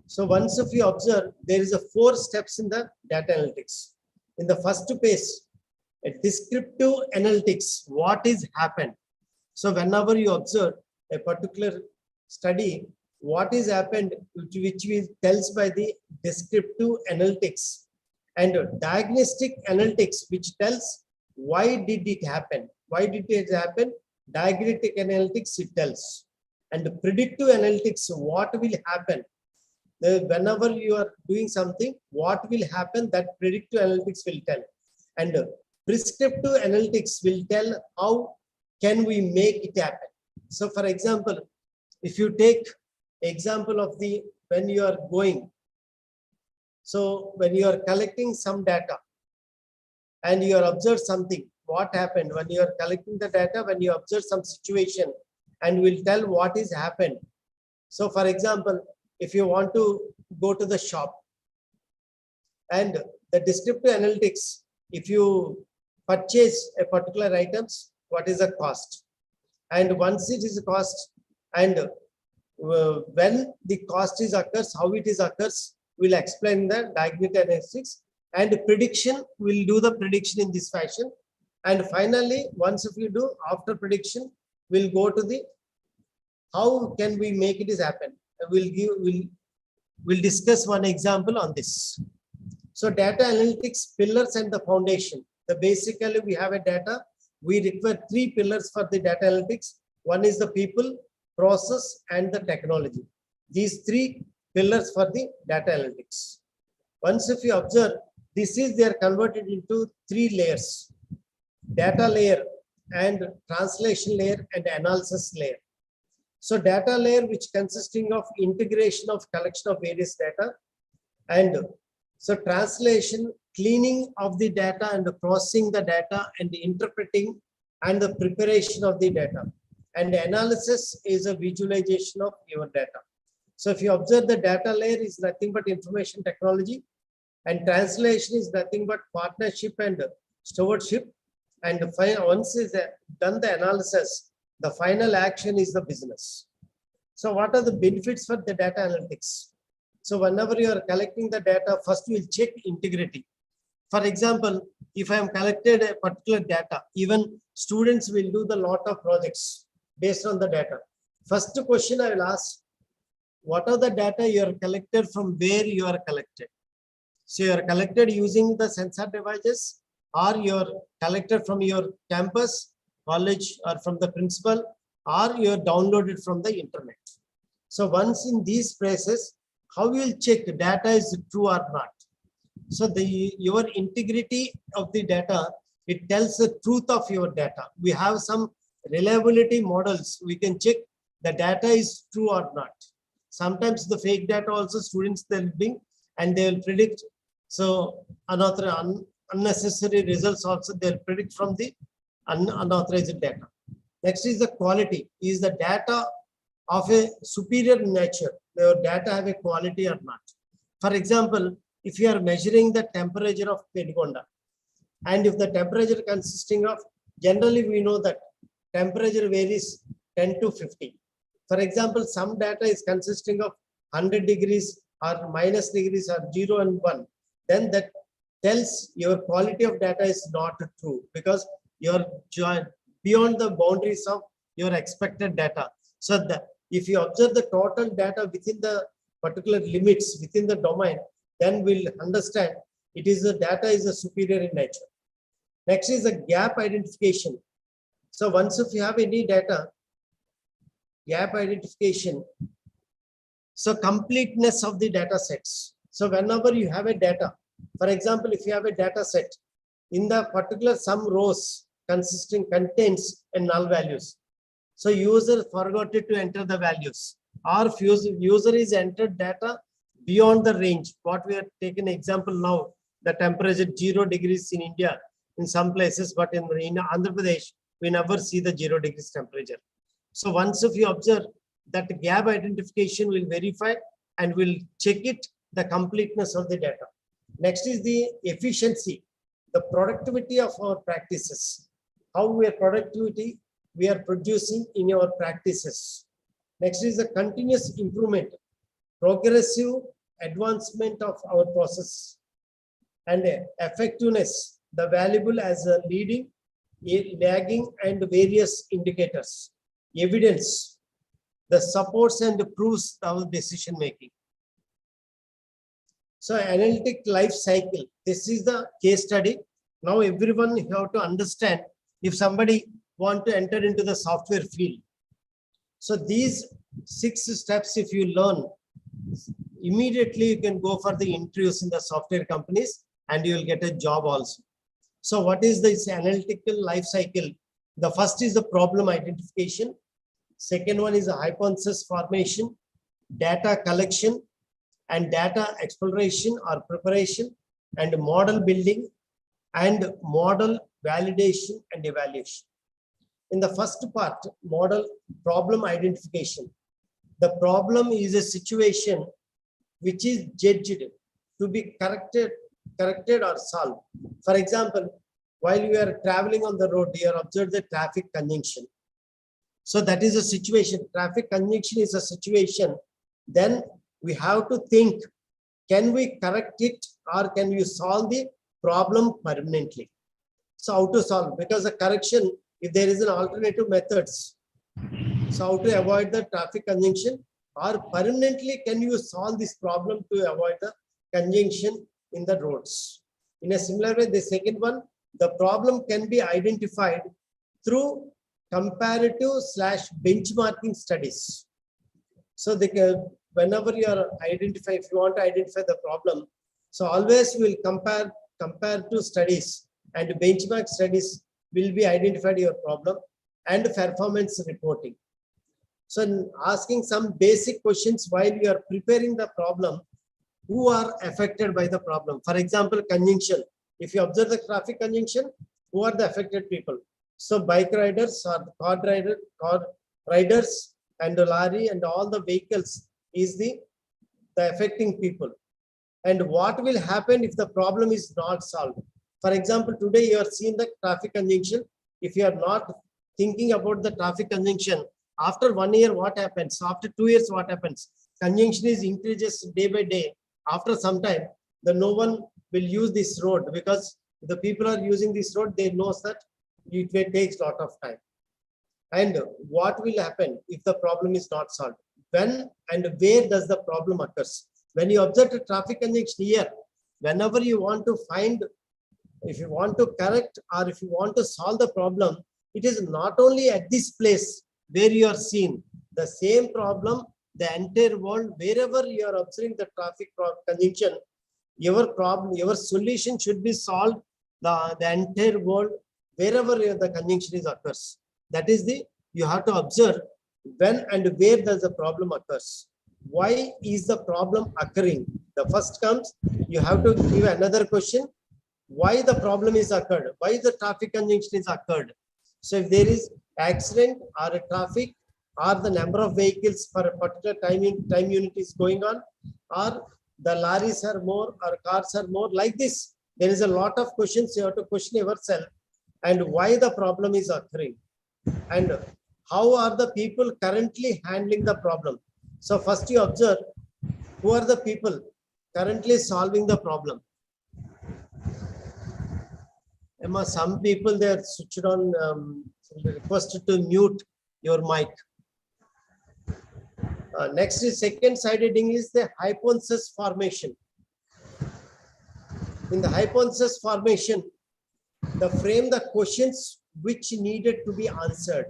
So once if you observe, there is a 4 steps in the data analytics. In the first page, a descriptive analytics, what is happened. So whenever you observe a particular study, what is happened, which we tells by the descriptive analytics, and diagnostic analytics, which tells why did it happen? Why did it happen? Diagnostic analytics it tells, and predictive analytics, what will happen? Whenever you are doing something, what will happen, that predictive analytics will tell. And prescriptive analytics will tell how can we make it happen. So for example, if you take example of the when you are going, so when you are collecting some data and you are observe something, what happened when you are collecting the data, when you observe some situation and will tell what is happened. So for example, if you want to go to the shop and the descriptive analytics, if you purchase a particular items, what is the cost? And once it is a cost, and when the cost is occurs, how it is occurs, we'll explain the diagnostic analytics, and prediction, we'll do the prediction in this fashion. And finally, once if you do after prediction, we'll go to the how can we make it is happen. We'll discuss one example on this. So data analytics pillars and the foundation. The basically we have a data. We require 3 pillars for the data analytics. One is the people, process, and the technology. These 3 pillars for the data analytics. Once if you observe, this is they are converted into 3 layers: data layer, and translation layer, and analysis layer. So data layer, which consisting of integration of collection of various data, and so translation, cleaning of the data and processing the data and interpreting and the preparation of the data. And analysis is a visualization of your data. So if you observe, the data layer is nothing but information technology, and translation is nothing but partnership and stewardship. And once is done the analysis, the final action is the business. So what are the benefits for the data analytics? So whenever you are collecting the data, first we will check integrity. For example, if I am collected a particular data, even students will do the lot of projects based on the data. First question I will ask, what are the data you are collected, from where you are collected? So you are collected using the sensor devices, or you are collected from your campus, college, or from the principal, or you are downloaded from the internet. So once in these places, how you will check data is true or not? So your integrity of the data, it tells the truth of your data. We have some reliability models. We can check the data is true or not. Sometimes the fake data also students they'll bring and they will predict. So unnecessary results also they'll predict from the unauthorized data. Next is the quality. Is the data of a superior nature? Your data have a quality or not? For example, if you are measuring the temperature of Pedigonda, and if the temperature consisting of, generally we know that temperature varies 10 to 50. For example, some data is consisting of 100 degrees or minus degrees or 0 and 1. Then that tells your quality of data is not true, because you're beyond the boundaries of your expected data. So if you observe the total data within the particular limits within the domain, then we'll understand it is the data is a superior in nature. Next is the gap identification. So once if you have any data, gap identification, so completeness of the data sets. So whenever you have a data, for example, if you have a data set, in the particular some rows contains a null values. So user forgot to enter the values, or if user is entered data beyond the range. What we are taking example now, the temperature 0 degrees in India in some places, but in Andhra Pradesh, we never see the 0 degrees temperature. So once if you observe, that gap identification will verify and will check it, the completeness of the data. Next is the efficiency, the productivity of our practices. How we are productivity we are producing in our practices. Next is the continuous improvement, progressive advancement of our process, and effectiveness, the valuable as a leading, lagging, and various indicators. Evidence, the supports and proves our decision making. So analytic life cycle, this is the case study. Now everyone you have to understand if somebody want to enter into the software field. So these 6 steps, if you learn, immediately you can go for the interviews in the software companies and you will get a job also. So what is this analytical life cycle? The first is the problem identification. Second one is the hypothesis formation, data collection, and data exploration or preparation, and model building, and model validation and evaluation. In the first part, model problem identification. The problem is a situation which is judged to be corrected or solved. For example, while you are traveling on the road, you are observed the traffic conjunction. So that is a situation. Traffic conjunction is a situation. Then we have to think, can we correct it or can we solve the problem permanently? So how to solve? Because the correction, if there is an alternative methods, so how to avoid the traffic conjunction, or permanently can you solve this problem to avoid the conjunction in the roads? In a similar way, the second one, the problem can be identified through comparative/benchmarking studies. So whenever you are if you want to identify the problem, so always we will compare to studies, and benchmark studies will be identified your problem, and performance reporting. So asking some basic questions while you are preparing the problem, who are affected by the problem? For example, conjunction. If you observe the traffic conjunction, who are the affected people? So bike riders or car riders and the lorry and all the vehicles is the affecting people. And what will happen if the problem is not solved? For example, today you are seeing the traffic conjunction. If you are not thinking about the traffic conjunction, after 1 year, what happens? After 2 years, what happens? Conjunction is increases day by day. After some time, no one will use this road, because the people are using this road, they know that it may take a lot of time. And what will happen if the problem is not solved? When and where does the problem occurs? When you observe the traffic conjunction here, whenever you want to find, if you want to correct or if you want to solve the problem, it is not only at this place where you are seeing the same problem, the entire world, wherever you are observing the traffic conjunction, your problem, your solution should be solved the entire world, wherever the conjunction is occurs. That is you have to observe when and where does the problem occurs. Why is the problem occurring? The first comes, you have to give another question. Why the problem is occurred? Why the traffic conjunction is occurred? So if there is accident or a traffic, or the number of vehicles for a particular time unit is going on, or the lorries are more or cars are more, like this, there is a lot of questions you have to question yourself, and why the problem is occurring, and how are the people currently handling the problem. So first you observe who are the people currently solving the problem. Emma, some people they are switched on, requested to mute your mic. Next is second side heading is the hypothesis formation. In the hypothesis formation, the frame the questions which needed to be answered.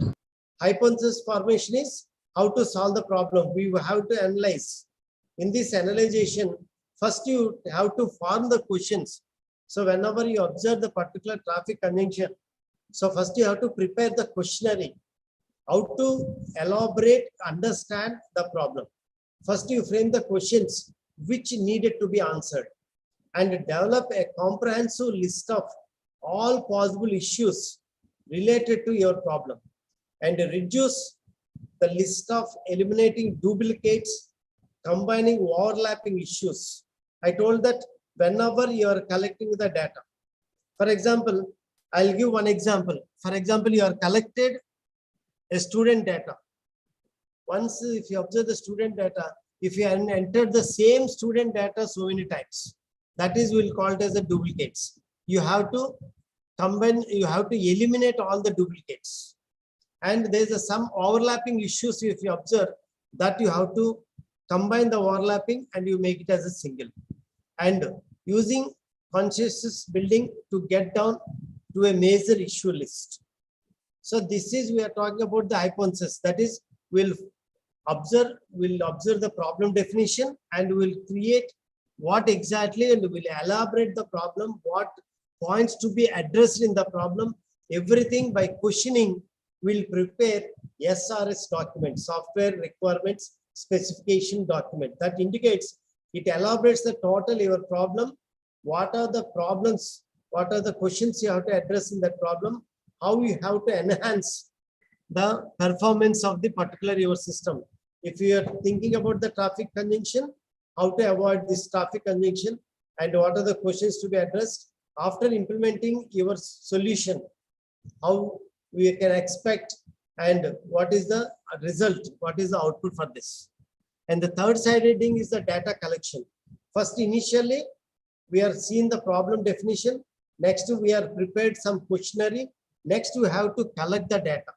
Hypothesis formation is how to solve the problem. We have to analyze. In this analyzation, first you have to form the questions. So whenever you observe the particular traffic conjunction, so first you have to prepare the questionnaire. How to elaborate, understand the problem. First you frame the questions which needed to be answered, and develop a comprehensive list of all possible issues related to your problem, and reduce the list of eliminating duplicates, combining overlapping issues. I told that whenever you are collecting the data, for example, I'll give one example. For example, you are collected a student data. Once if you observe the student data, if you have entered the same student data so many times, that is we'll call it as the duplicates. You have to combine, you have to eliminate all the duplicates. And there's some overlapping issues if you observe. that you have to combine the overlapping and you make it as a single. And using consciousness building to get down to a major issue list. So this is, we are talking about the hypothesis, that is, we'll observe the problem definition and will create what exactly, and will elaborate the problem, what points to be addressed in the problem. Everything by questioning will prepare SRS document, software requirements specification document, that indicates, it elaborates the total your problem, what are the problems, what are the questions you have to address in that problem, how you have to enhance the performance of the particular your system. If you are thinking about the traffic congestion, how to avoid this traffic congestion, and what are the questions to be addressed after implementing your solution, how we can expect, and what is the result, what is the output for this. And the third side heading is the data collection. First, initially, we are seeing the problem definition. Next, we are prepared some questionnaire. Next, we have to collect the data.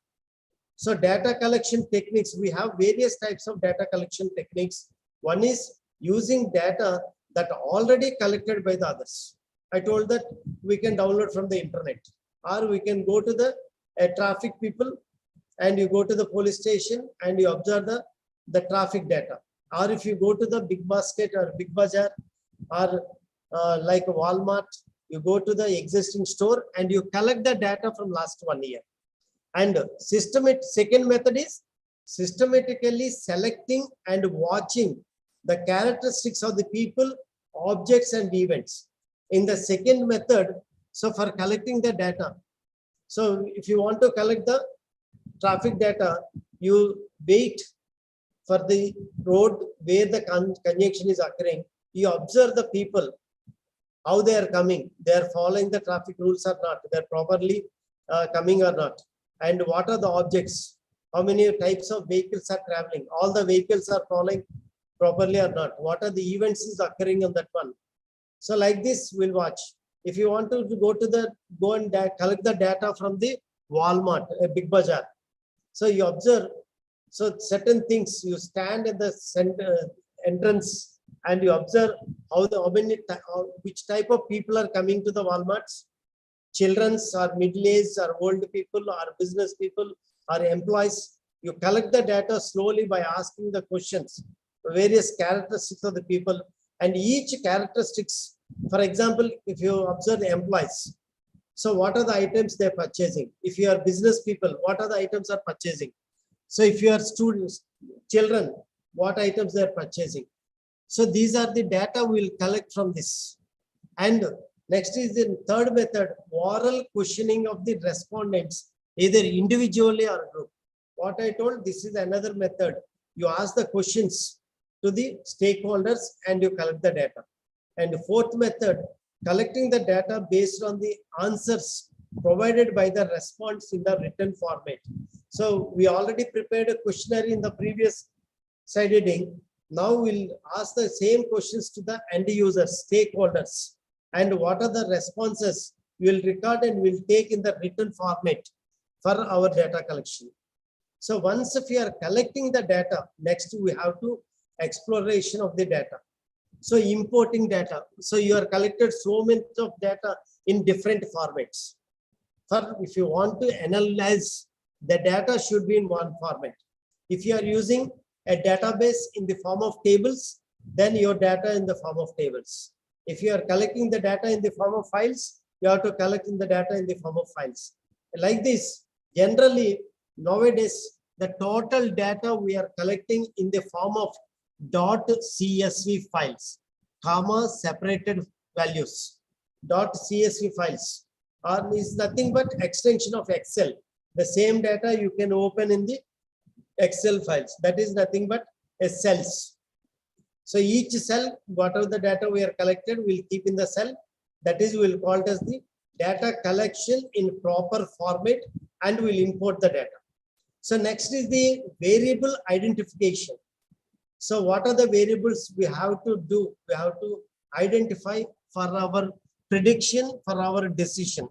So data collection techniques, we have various types of data collection techniques. One is using data that already collected by the others. I told that we can download from the internet, or we can go to the traffic people, and you go to the police station and you observe the traffic data. Or if you go to the big basket or big bazaar, or like Walmart, you go to the existing store and you collect the data from last 1 year. And second method is systematically selecting and watching the characteristics of the people, objects, and events. In the second method, so for collecting the data, so if you want to collect the traffic data, you wait for the road where the congestion is occurring. You observe the people, how they are coming, they are following the traffic rules or not, they are properly coming or not, and what are the objects, how many types of vehicles are traveling, all the vehicles are following properly or not, what are the events is occurring on that one. So like this, we'll watch. If you want to go and collect the data from the Walmart, a big bazaar, so you observe, so certain things, you stand at the center entrance and you observe which type of people are coming to the Walmarts, children's or middle-aged or old people or business people or employees. You collect the data slowly by asking the questions, various characteristics of the people, and each characteristics. For example, if you observe the employees, so what are the items they're purchasing? If you are business people, what are the items are purchasing? So if you are students, children, what items they're purchasing? So these are the data we'll collect from this. And next is the third method, oral questioning of the respondents, either individually or group. What I told, this is another method. You ask the questions to the stakeholders and you collect the data. And the fourth method, collecting the data based on the answers provided by the response in the written format. So we already prepared a questionnaire in the previous side heading. Now we'll ask the same questions to the end users, stakeholders, and what are the responses we'll record and we'll take in the written format for our data collection. So once if we are collecting the data, next we have to exploration of the data. So importing data. So you are collected so much of data in different formats. For if you want to analyze, the data should be in one format. If you are using a database in the form of tables, then your data in the form of tables. If you are collecting the data in the form of files, you have to collect in the data in the form of files. Like this, generally nowadays, the total data we are collecting in the form of .csv files, comma separated values. .csv files is nothing but extension of Excel. The same data you can open in the Excel files. That is nothing but a cells. So each cell, whatever the data we are collected, we'll keep in the cell. That is, we'll call it as the data collection in proper format, and we'll import the data. So next is the variable identification. So what are the variables we have to do? We have to identify for our prediction, for our decision.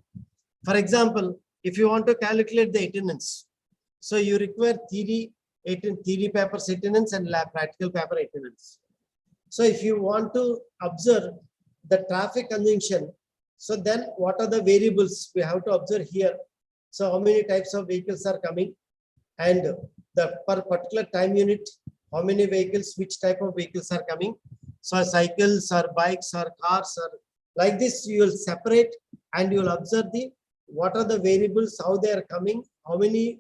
For example, if you want to calculate the attendance, so you require theory theory papers attendance and lab practical paper attendance. So if you want to observe the traffic conjunction, so then what are the variables we have to observe here? So how many types of vehicles are coming, and the per particular time unit, how many vehicles, which type of vehicles are coming. So cycles or bikes or cars or like this, you will separate and you will observe the what are the variables, how they are coming, how many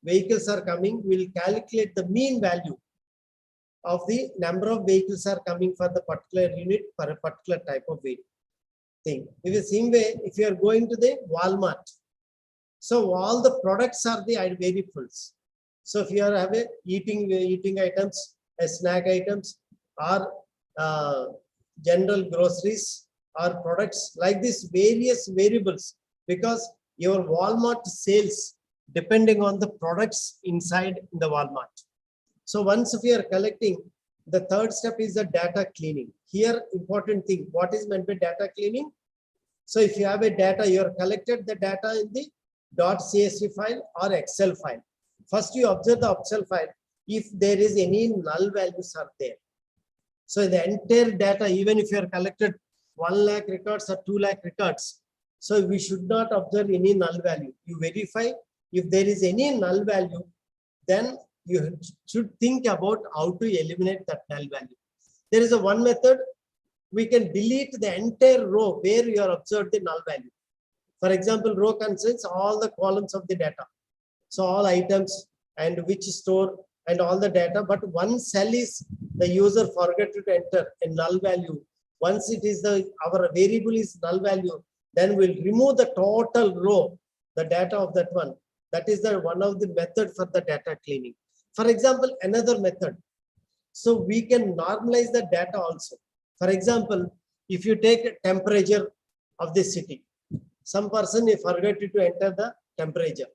vehicles are coming. We will calculate the mean value of the number of vehicles are coming for the particular unit for a particular type of thing. In the same way, if you are going to the Walmart, so all the products are the variables. So if you are have a eating items, snack items, or general groceries or products like this, various variables, because your Walmart sales depending on the products inside the Walmart. So once we are collecting, the third step is the data cleaning. Here, important thing, what is meant by data cleaning? So if you have a data, you are collected the data in the .csv file or Excel file. First, you observe the Excel file if there is any null values are there. So the entire data, even if you are collected 1 lakh records or 2 lakh records, so we should not observe any null value. You verify if there is any null value, then you should think about how to eliminate that null value. There is a one method, we can delete the entire row where you are observed the null value. For example, row contains all the columns of the data. So all items and which store and all the data, but one cell is the user forgot to enter a null value. Once it is our variable is null value, then we'll remove the total row, the data of that one. That is the one of the method for the data cleaning. For example, another method. So we can normalize the data also. For example, if you take a temperature of the city, some person forgot to enter the temperature.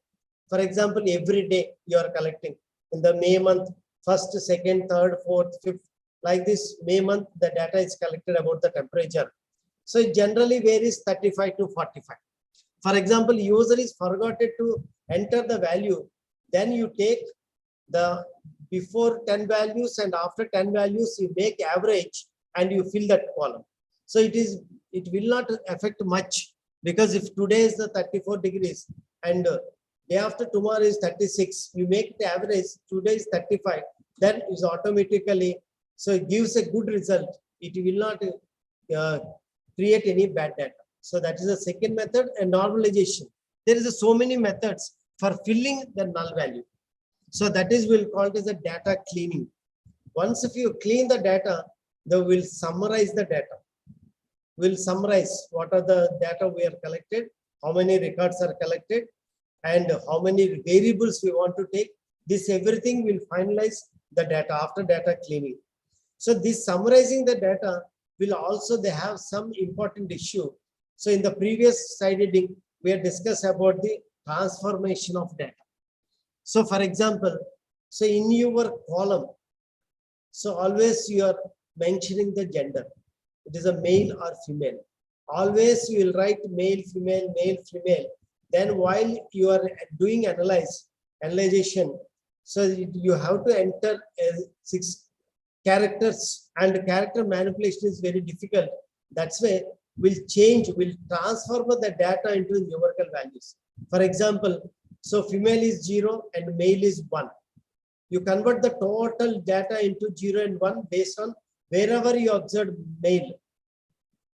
For example, every day you are collecting in the May month, 1st, 2nd, 3rd, 4th, 5th, like this May month, the data is collected about the temperature. So it generally varies 35 to 45. For example, user is forgotten to enter the value, then you take the before 10 values and after 10 values, you make average and you fill that column. So it will not affect much, because if today is the 34 degrees and day after tomorrow is 36, you make the average, today is 35, then is automatically, so it gives a good result. It will not create any bad data. So that is the second method, and normalization. There is so many methods for filling the null value. So that is, we'll call it as a data cleaning. Once if you clean the data, they will summarize the data. We'll summarize what are the data we are collected, how many records are collected, and how many variables we want to take. This everything will finalize the data after data cleaning. So this summarizing the data will also, they have some important issue. So in the previous slide reading, we have discussed about the transformation of data. So for example, so in your column, so always you are mentioning the gender. It is a male or female. Always you will write male, female, male, female. Then while you are doing analyzation, so you have to enter 6 characters, and character manipulation is very difficult. That's why we'll transform the data into numerical values. For example, so female is 0 and male is 1. You convert the total data into 0 and 1 based on wherever you observe male.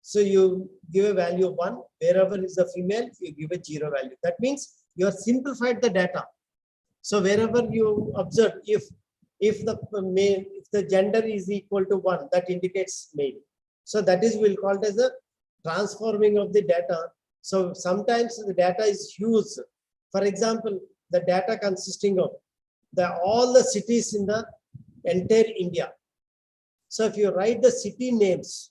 So you give a value of 1, wherever is the female, you give a 0 value. That means you have simplified the data. So wherever you observe, if the gender is equal to 1, that indicates male. So that is, we'll call it as a transforming of the data. So sometimes the data is huge. For example, the data consisting of all the cities in the entire India. So if you write the city names,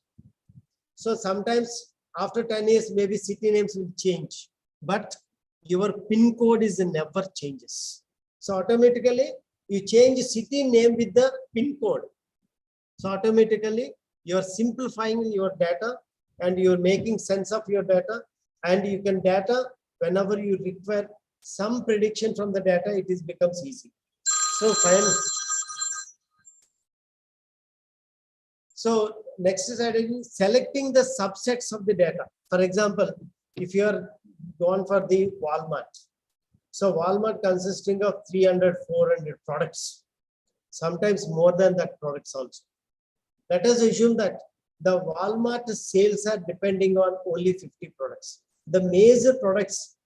so sometimes after 10 years, maybe city names will change, but your PIN code is never changes. So automatically you change city name with the PIN code. So automatically you are simplifying your data and you're making sense of your data, and you can data whenever you require some prediction from the data, it becomes easy. So fine. So next is selecting the subsets of the data. For example, if you are gone for the Walmart, so Walmart consisting of 300, 400 products, sometimes more than that products also. Let us assume that the Walmart sales are depending on only 50 products. The major products,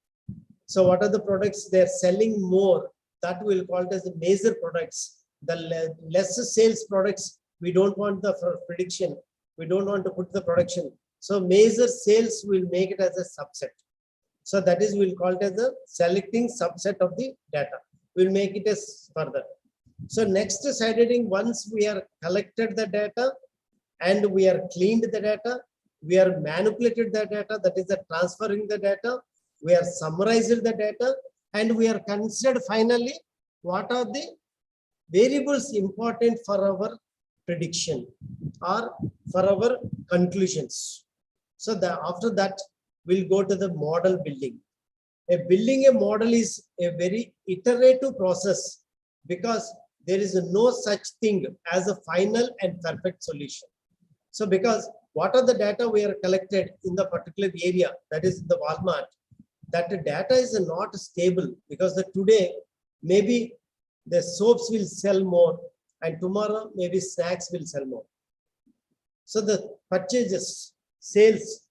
so what are the products they're selling more, that will call it as the major products. The lesser sales products, we don't want the prediction, we don't want to put the production. So major sales will make it as a subset. So that is, we'll call it as a selecting subset of the data. We'll make it as further. So next is editing. Once we are collected the data and we are cleaned the data, we are manipulated the data, that is the transferring the data, we are summarized the data, and we are considered finally what are the variables important for our prediction or for our conclusions. So after that, we'll go to the model building. Building a model is a very iterative process because there is no such thing as a final and perfect solution. So because what are the data we are collected in the particular area, that is the Walmart, that the data is not stable because today maybe the soaps will sell more and tomorrow maybe snacks will sell more. So the purchases, sales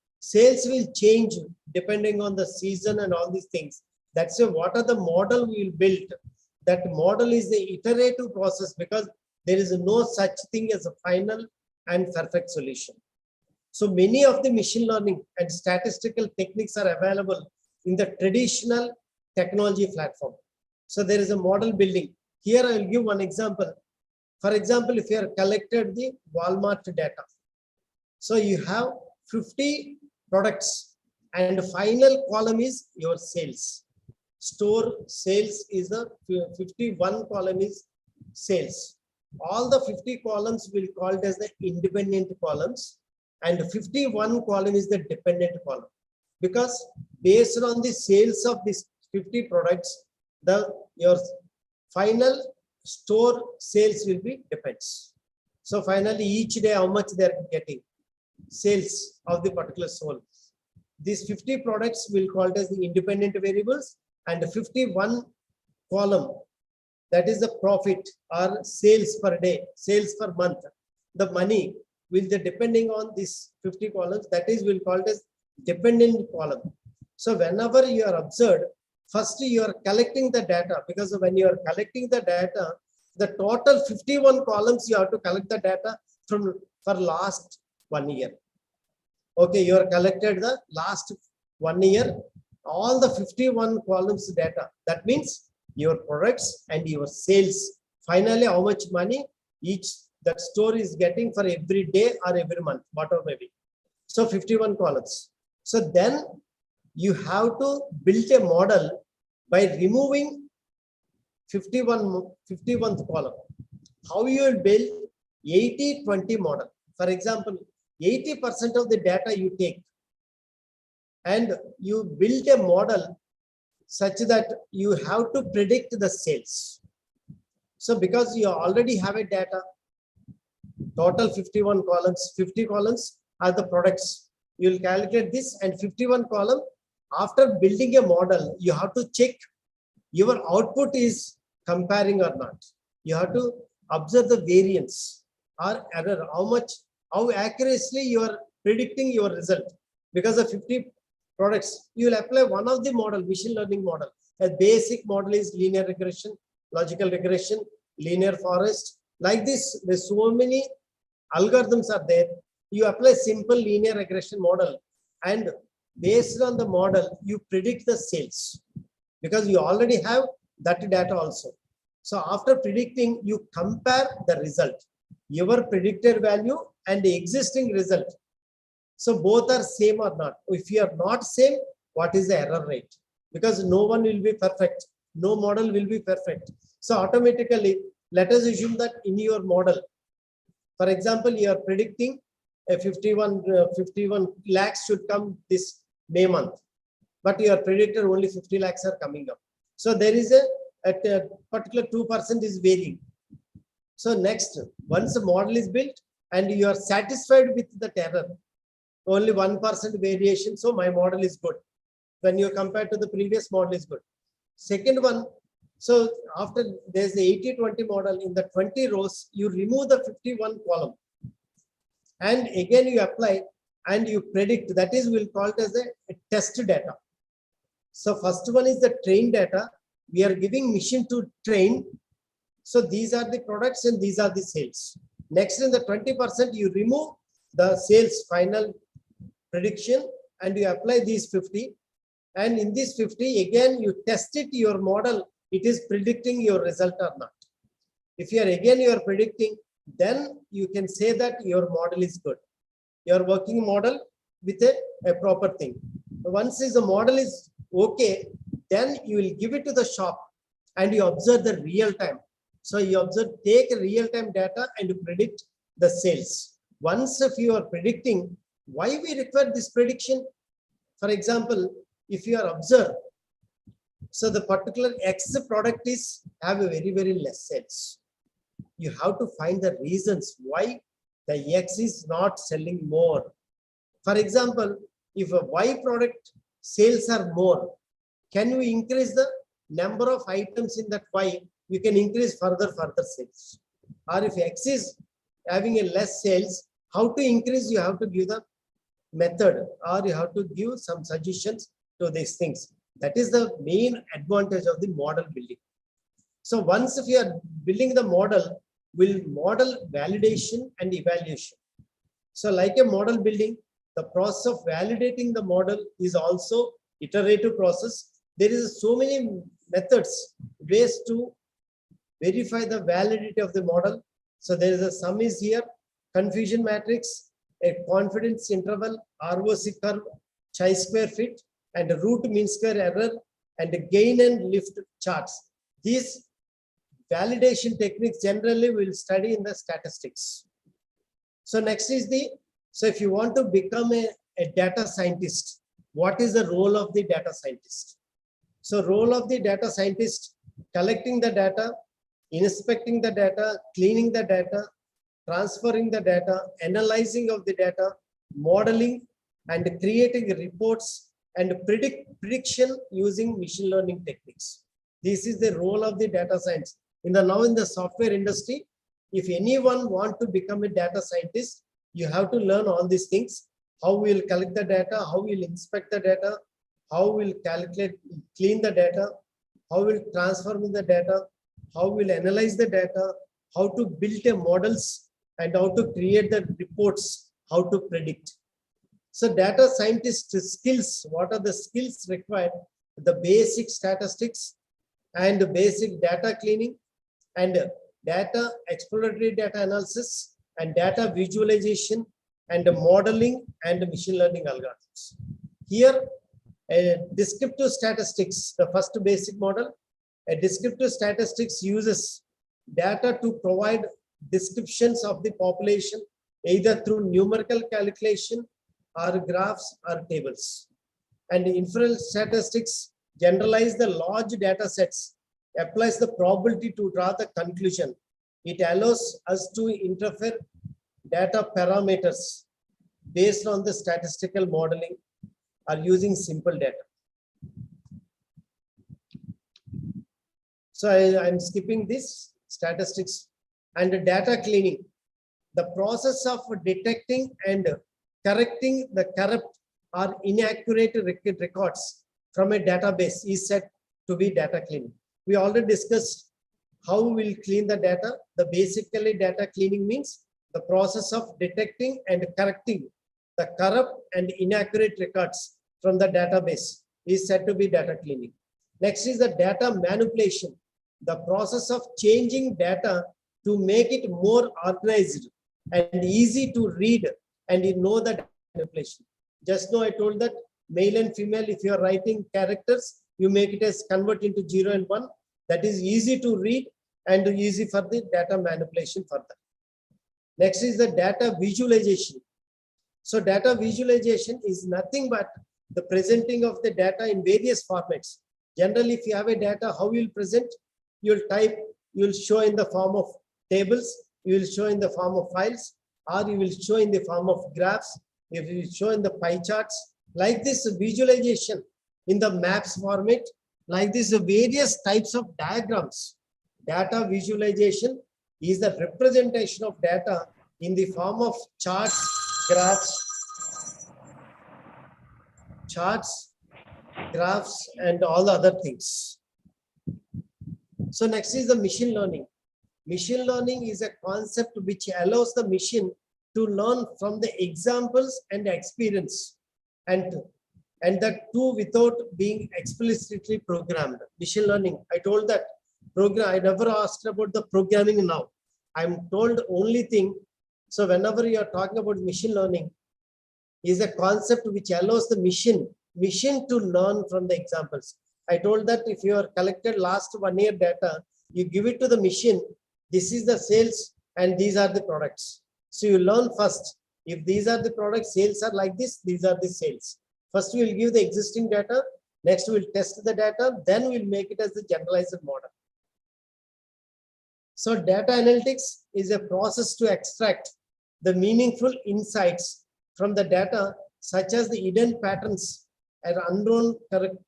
will change depending on the season and all these things. That's why what are the model we will build. That model is the iterative process because there is no such thing as a final and perfect solution. So many of the machine learning and statistical techniques are available in the traditional technology platform. So there is a model building. Here I will give one example. For example, if you are collected the Walmart data, so you have 50 products and the final column is your sales. Store sales is the 51 column is sales. All the 50 columns will called as the independent columns and 51 column is the dependent column. Because based on the sales of these 50 products, your final store sales will be depends. So finally each day how much they are getting sales of the particular soul. These 50 products will called as the independent variables and 51 column, that is the profit or sales per day, sales per month. The money will be depending on these 50 columns, that is will called as dependent column. So whenever you are observed, first you are collecting the data because when you are collecting the data, the total 51 columns you have to collect the data from for last 1 year. Okay, you are collected the last 1 year, all the 51 columns data. That means your products and your sales. Finally, how much money each that store is getting for every day or every month, whatever may be. So 51 columns. So then you have to build a model by removing 51th column. How you will build 80-20 model. For example, 80% of the data you take and you build a model such that you have to predict the sales. So because you already have a data, total 51 columns, 50 columns are the products. You will calculate this and 51 column. After building a model, you have to check your output is comparing or not. You have to observe the variance or error, how accurately you are predicting your result. Because of 50 products, you will apply one of the model, machine learning model. A basic model is linear regression, logical regression, linear forest. Like this, there's so many algorithms are there. You apply simple linear regression model and based on the model, you predict the sales because you already have that data also. So after predicting, you compare the result, your predicted value and the existing result. So both are same or not. If you are not same, what is the error rate? Because no one will be perfect. No model will be perfect. So automatically, let us assume that in your model, for example, you are predicting a 51 lakhs should come this May month, but you are predicted only 50 lakhs are coming up. So there is a at a particular 2% is varying. So next, once the model is built and you are satisfied with the error, only 1% variation, so my model is good. When you compare to the previous model is good. Second one, so after there's the 80-20 model, in the 20 rows, you remove the 51 column. And again you apply and you predict, that is we'll call it as a test data. So first one is the train data. We are giving machine to train. So these are the products and these are the sales. Next in the 20%, you remove the sales final prediction and you apply these 50. And in this 50, again, you test it, your model, it is predicting your result or not. If you are predicting, then you can say that your model is good. Your working model with a proper thing. Once the model is okay, then you will give it to the shop and you observe the real time. So you observe, take real time data and predict the sales. Once if you are predicting, why we require this prediction? For example, if you are observed, so the particular X product is have a very less sales. You have to find the reasons why the X is not selling more. For example, if a Y product sales are more, can we increase the number of items in that Y? We can increase further sales. Or if X is having a less sales, how to increase? You have to give the method or you have to give some suggestions to these things. That is the main advantage of the model building. So once if you are building the model, will model validation and evaluation. So like a model building, the process of validating the model is also iterative process. There is so many methods, ways to verify the validity of the model. So there is a sum is here, confusion matrix, a confidence interval, ROC curve, chi-square fit, and a root mean square error, and a gain and lift charts. These validation techniques generally will study in the statistics. So next is so if you want to become a data scientist, what is the role of the data scientist? So role of the data scientist, collecting the data, inspecting the data, cleaning the data, transferring the data, analyzing of the data, modeling, and creating reports and prediction using machine learning techniques. This is the role of the data science. Now in the software industry, if anyone want to become a data scientist, you have to learn all these things. How we will collect the data, how we will inspect the data, how we will calculate, clean the data, how we will transform the data, how we will analyze the data, how to build a models, and how to create the reports, how to predict. So data scientist skills, what are the skills required? The basic statistics and the basic data cleaning and data exploratory data analysis and data visualization and modeling and machine learning algorithms. Here, a descriptive statistics, the first basic model, a descriptive statistics uses data to provide descriptions of the population, either through numerical calculation or graphs or tables. And inference statistics generalize the large data sets, applies the probability to draw the conclusion. It allows us to interpret data parameters based on the statistical modeling or using simple data. So I'm skipping this statistics and data cleaning. The process of detecting and correcting the corrupt or inaccurate records from a database is said to be data cleaning. We already discussed how we'll clean the data. The basically data cleaning means the process of detecting and correcting the corrupt and inaccurate records from the database is said to be data cleaning. Next is the data manipulation, the process of changing data to make it more organized and easy to read and you know the manipulation. Just now I told that male and female, if you are writing characters, you make it as convert into 0 and 1. That is easy to read and easy for the data manipulation further. Next is the data visualization. So data visualization is nothing but the presenting of the data in various formats. Generally, if you have a data, how you will present? you'll type, you'll show in the form of tables, you will show in the form of files, or you will show in the form of graphs, if you show in the pie charts, like this visualization in the maps format, like this various types of diagrams. Data visualization is the representation of data in the form of charts, graphs, and all the other things. So next is the machine learning. Machine learning is a concept which allows the machine to learn from the examples and experience, and that too without being explicitly programmed. Machine learning, I told that I never asked about the programming now. I'm told only thing. So whenever you are talking about machine learning, is a concept which allows the machine to learn from the examples. I told that if you are collected last 1 year data, you give it to the machine. This is the sales and these are the products. So you learn first. If these are the products, sales are like this, these are the sales. First we will give the existing data. Next we will test the data. Then we will make it as the generalized model. So data analytics is a process to extract the meaningful insights from the data, such as the hidden patterns and unknown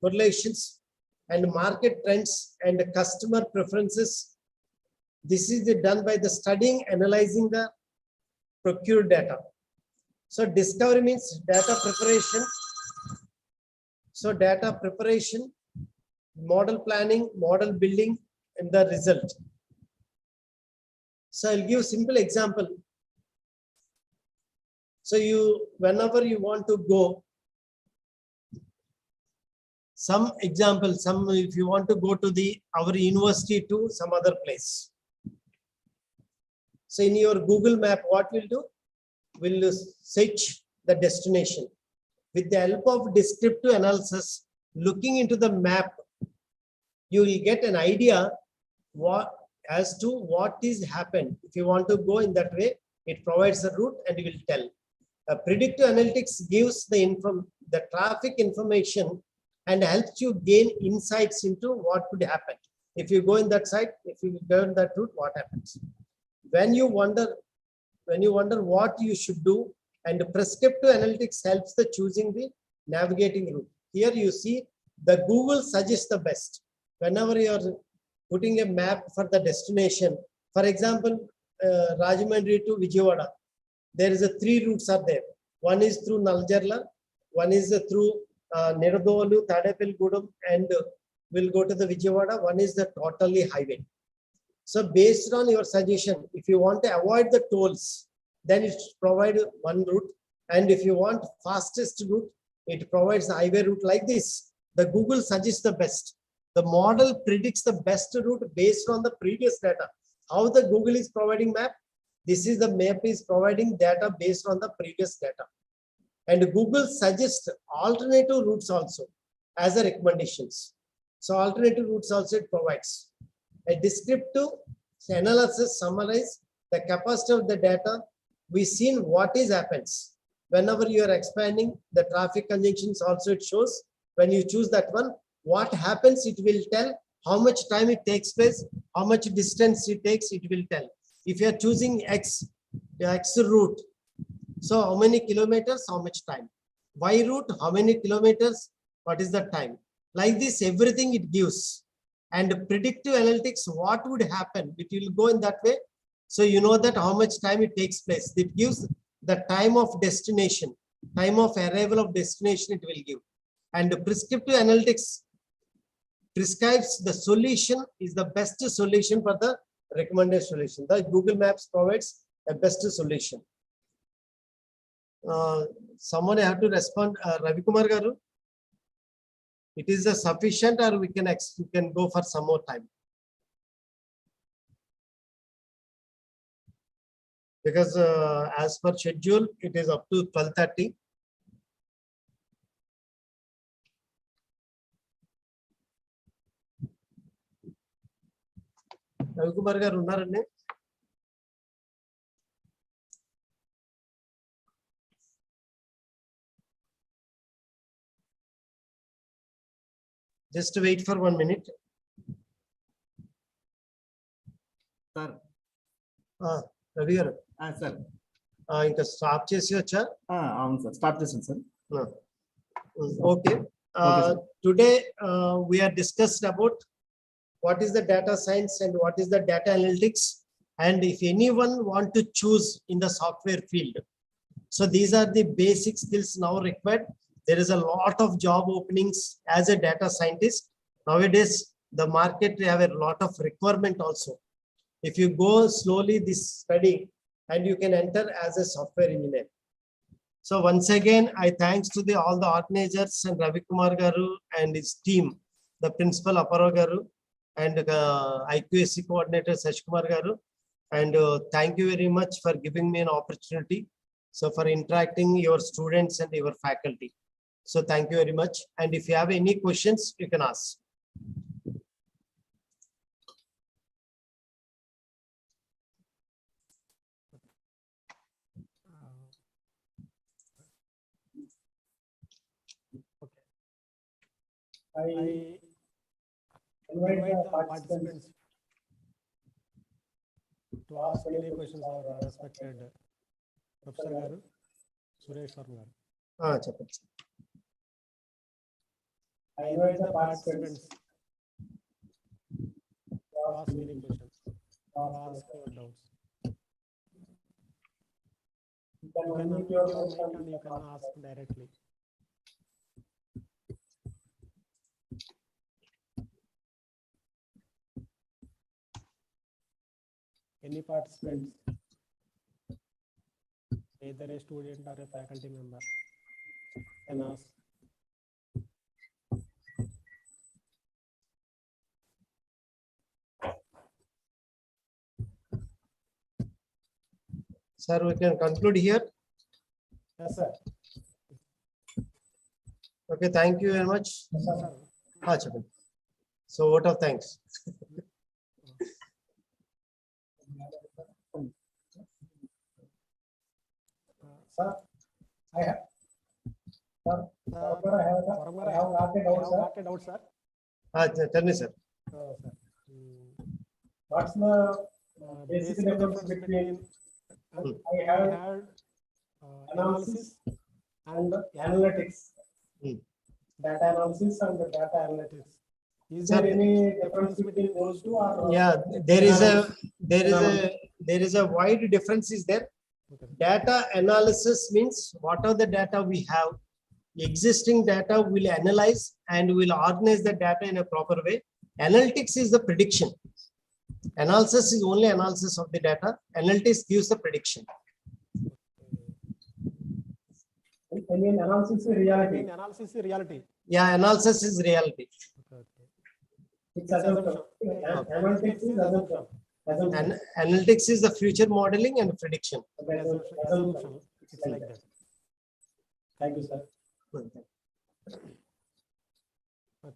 correlations and market trends and customer preferences. This is done by the studying, analyzing the procured data. So discovery means data preparation. So data preparation, model planning, model building, and the result. So I'll give a simple example. So whenever you want to go, some example, if you want to go to our university to some other place. So in your Google map, what we'll do? We'll search the destination. With the help of descriptive analysis, looking into the map, you will get an idea as to what is happened. If you want to go in that way, it provides a route and it will tell. Predictive analytics gives the traffic information and helps you gain insights into what could happen. If you go in that side, if you go in that route, what happens? When you wonder what you should do, and prescriptive analytics helps the choosing the navigating route. Here you see the Google suggests the best. Whenever you are putting a map for the destination, for example, Rajahmundry to Vijayawada, there is 3 routes are there. One is through Naljarla, one is through Niradolu, Tadepilgudam, and will go to the Vijayawada. One is the totally highway. So based on your suggestion, if you want to avoid the tolls, then it provides one route. And if you want fastest route, it provides the highway route like this. The Google suggests the best. The model predicts the best route based on the previous data. How the Google is providing map? This is the map is providing data based on the previous data. And Google suggests alternative routes also as a recommendations. So alternative routes also it provides. A descriptive analysis summarize the capacity of the data. We've seen what is happens. Whenever you are expanding, the traffic conjunctions also it shows. When you choose that one, what happens, it will tell how much time it takes place, how much distance it takes, it will tell. If you are choosing the X route, so how many kilometers, how much time? Y route, how many kilometers, what is the time? Like this, everything it gives. And predictive analytics, what would happen? It will go in that way. So you know that how much time it takes place. It gives the time of destination, time of arrival of destination it will give. And prescriptive analytics prescribes the solution is the best solution for the recommended solution. The Google Maps provides a best solution. Someone have to respond. Ravi Kumar Garu, it is sufficient, or we can go for some more time? Because as per schedule, it is up to 12:30. Ravi Kumar Garu unnaranడి? Just wait for 1 minute. Sir Ravi గారు sir ఇంకా stop చేసి వచ్చా? అవును sir, start చేసాను sir. Okay. Okay, sir. Today we are discussed about what is the data science and what is the data analytics, and if anyone want to choose in the software field. So these are the basic skills now required. There is a lot of job openings as a data scientist. Nowadays, the market have a lot of requirement also. If you go slowly this study, and you can enter as a software engineer. So once again, I thanks to all the organizers and Ravi Kumar Garu and his team, the principal Aparo Garu and IQSC coordinator Sash Kumar Garu. And thank you very much for giving me an opportunity. So for interacting your students and your faculty. So thank you very much. And if you have any questions, you can ask. I invite the participants to ask any questions or respected Professor Garu, Suresh Varma Garu. Chapter. I invite the participants to ask any questions or ask doubts. You can unmute your mic and you can ask directly. Any participants, either a student or a faculty member, can ask. Sir, we can conclude here. Yes, sir. Okay, thank you very much. Yes, sir. Chapter. So vote of thanks. Sir, I have. Sir, I have got a doubt, sir. Tell me, sir. Sir. What's the basic difference between I had analysis and analytics? Data analysis and data analytics. Is there any difference between those two? Or Yeah, there is a wide difference is there. Okay. Data analysis means what are the data we have. Existing data will analyze and will organize the data in a proper way. Analytics is the prediction. Analysis is only analysis of the data. Analytics gives the prediction. I mean, analysis is reality. Analysis is reality. Yeah, analysis is reality. Okay. It's assumption. Analytics is assumption. And analytics is the future modeling and prediction. Assumption. It's like that. Thank you, sir.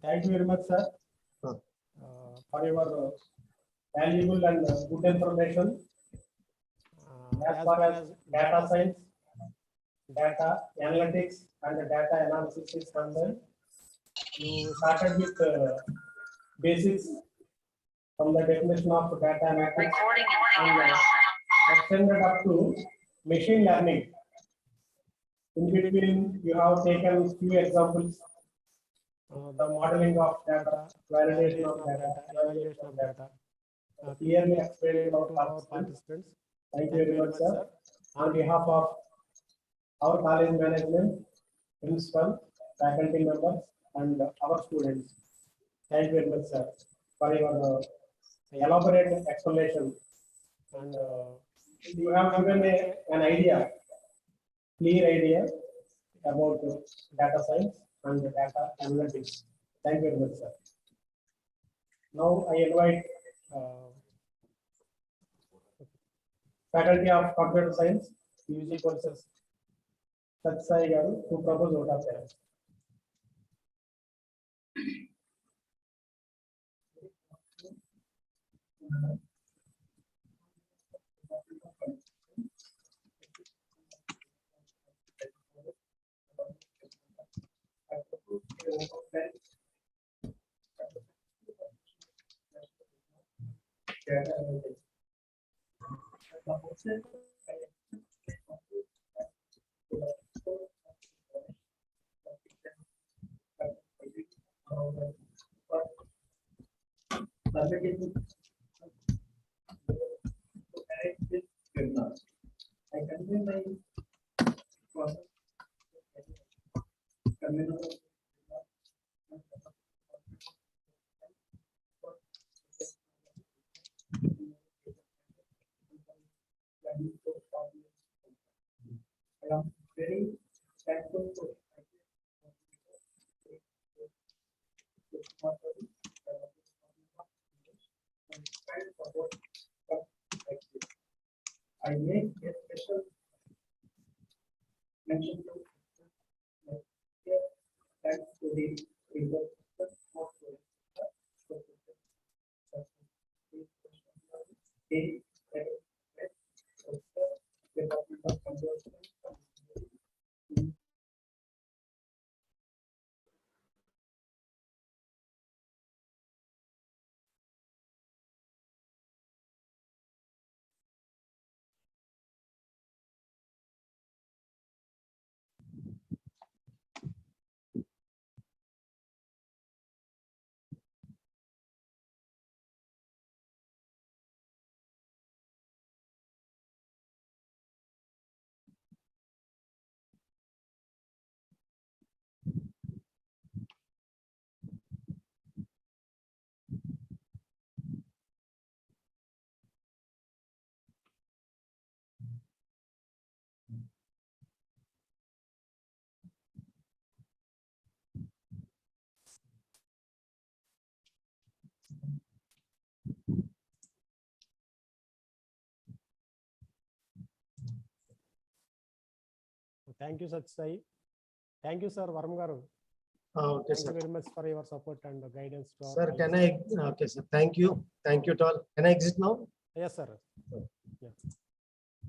Thank you very much, sir, for your valuable and good information as far as data science, data analytics, and the data analysis is concerned. You started with basics from the definition of data analytics and extended up to machine learning. In between, you have taken few examples. The modeling of data, validation of data, evaluation of data. Clearly explained to our participants. Thank you very much, sir. On behalf of our college management, principal, faculty members, and our students, thank you very much, sir, for your elaborate explanation. And you have given an idea, clear idea about data science and data analytics. Thank you very much, sir. Now I invite Faculty of Computer Science, UG courses, Satsai Garu, to propose vote of thanks. I am very thankful for I make a special mention to thanks to the Thank you, Sat Sai. Thank you, sir. Varam garu. Okay, Thank you sir. very much for your support and guidance to our Sir, college. can I, okay, sir. Thank you. Thank you to all. Can I exit now? Yes, sir. Yeah.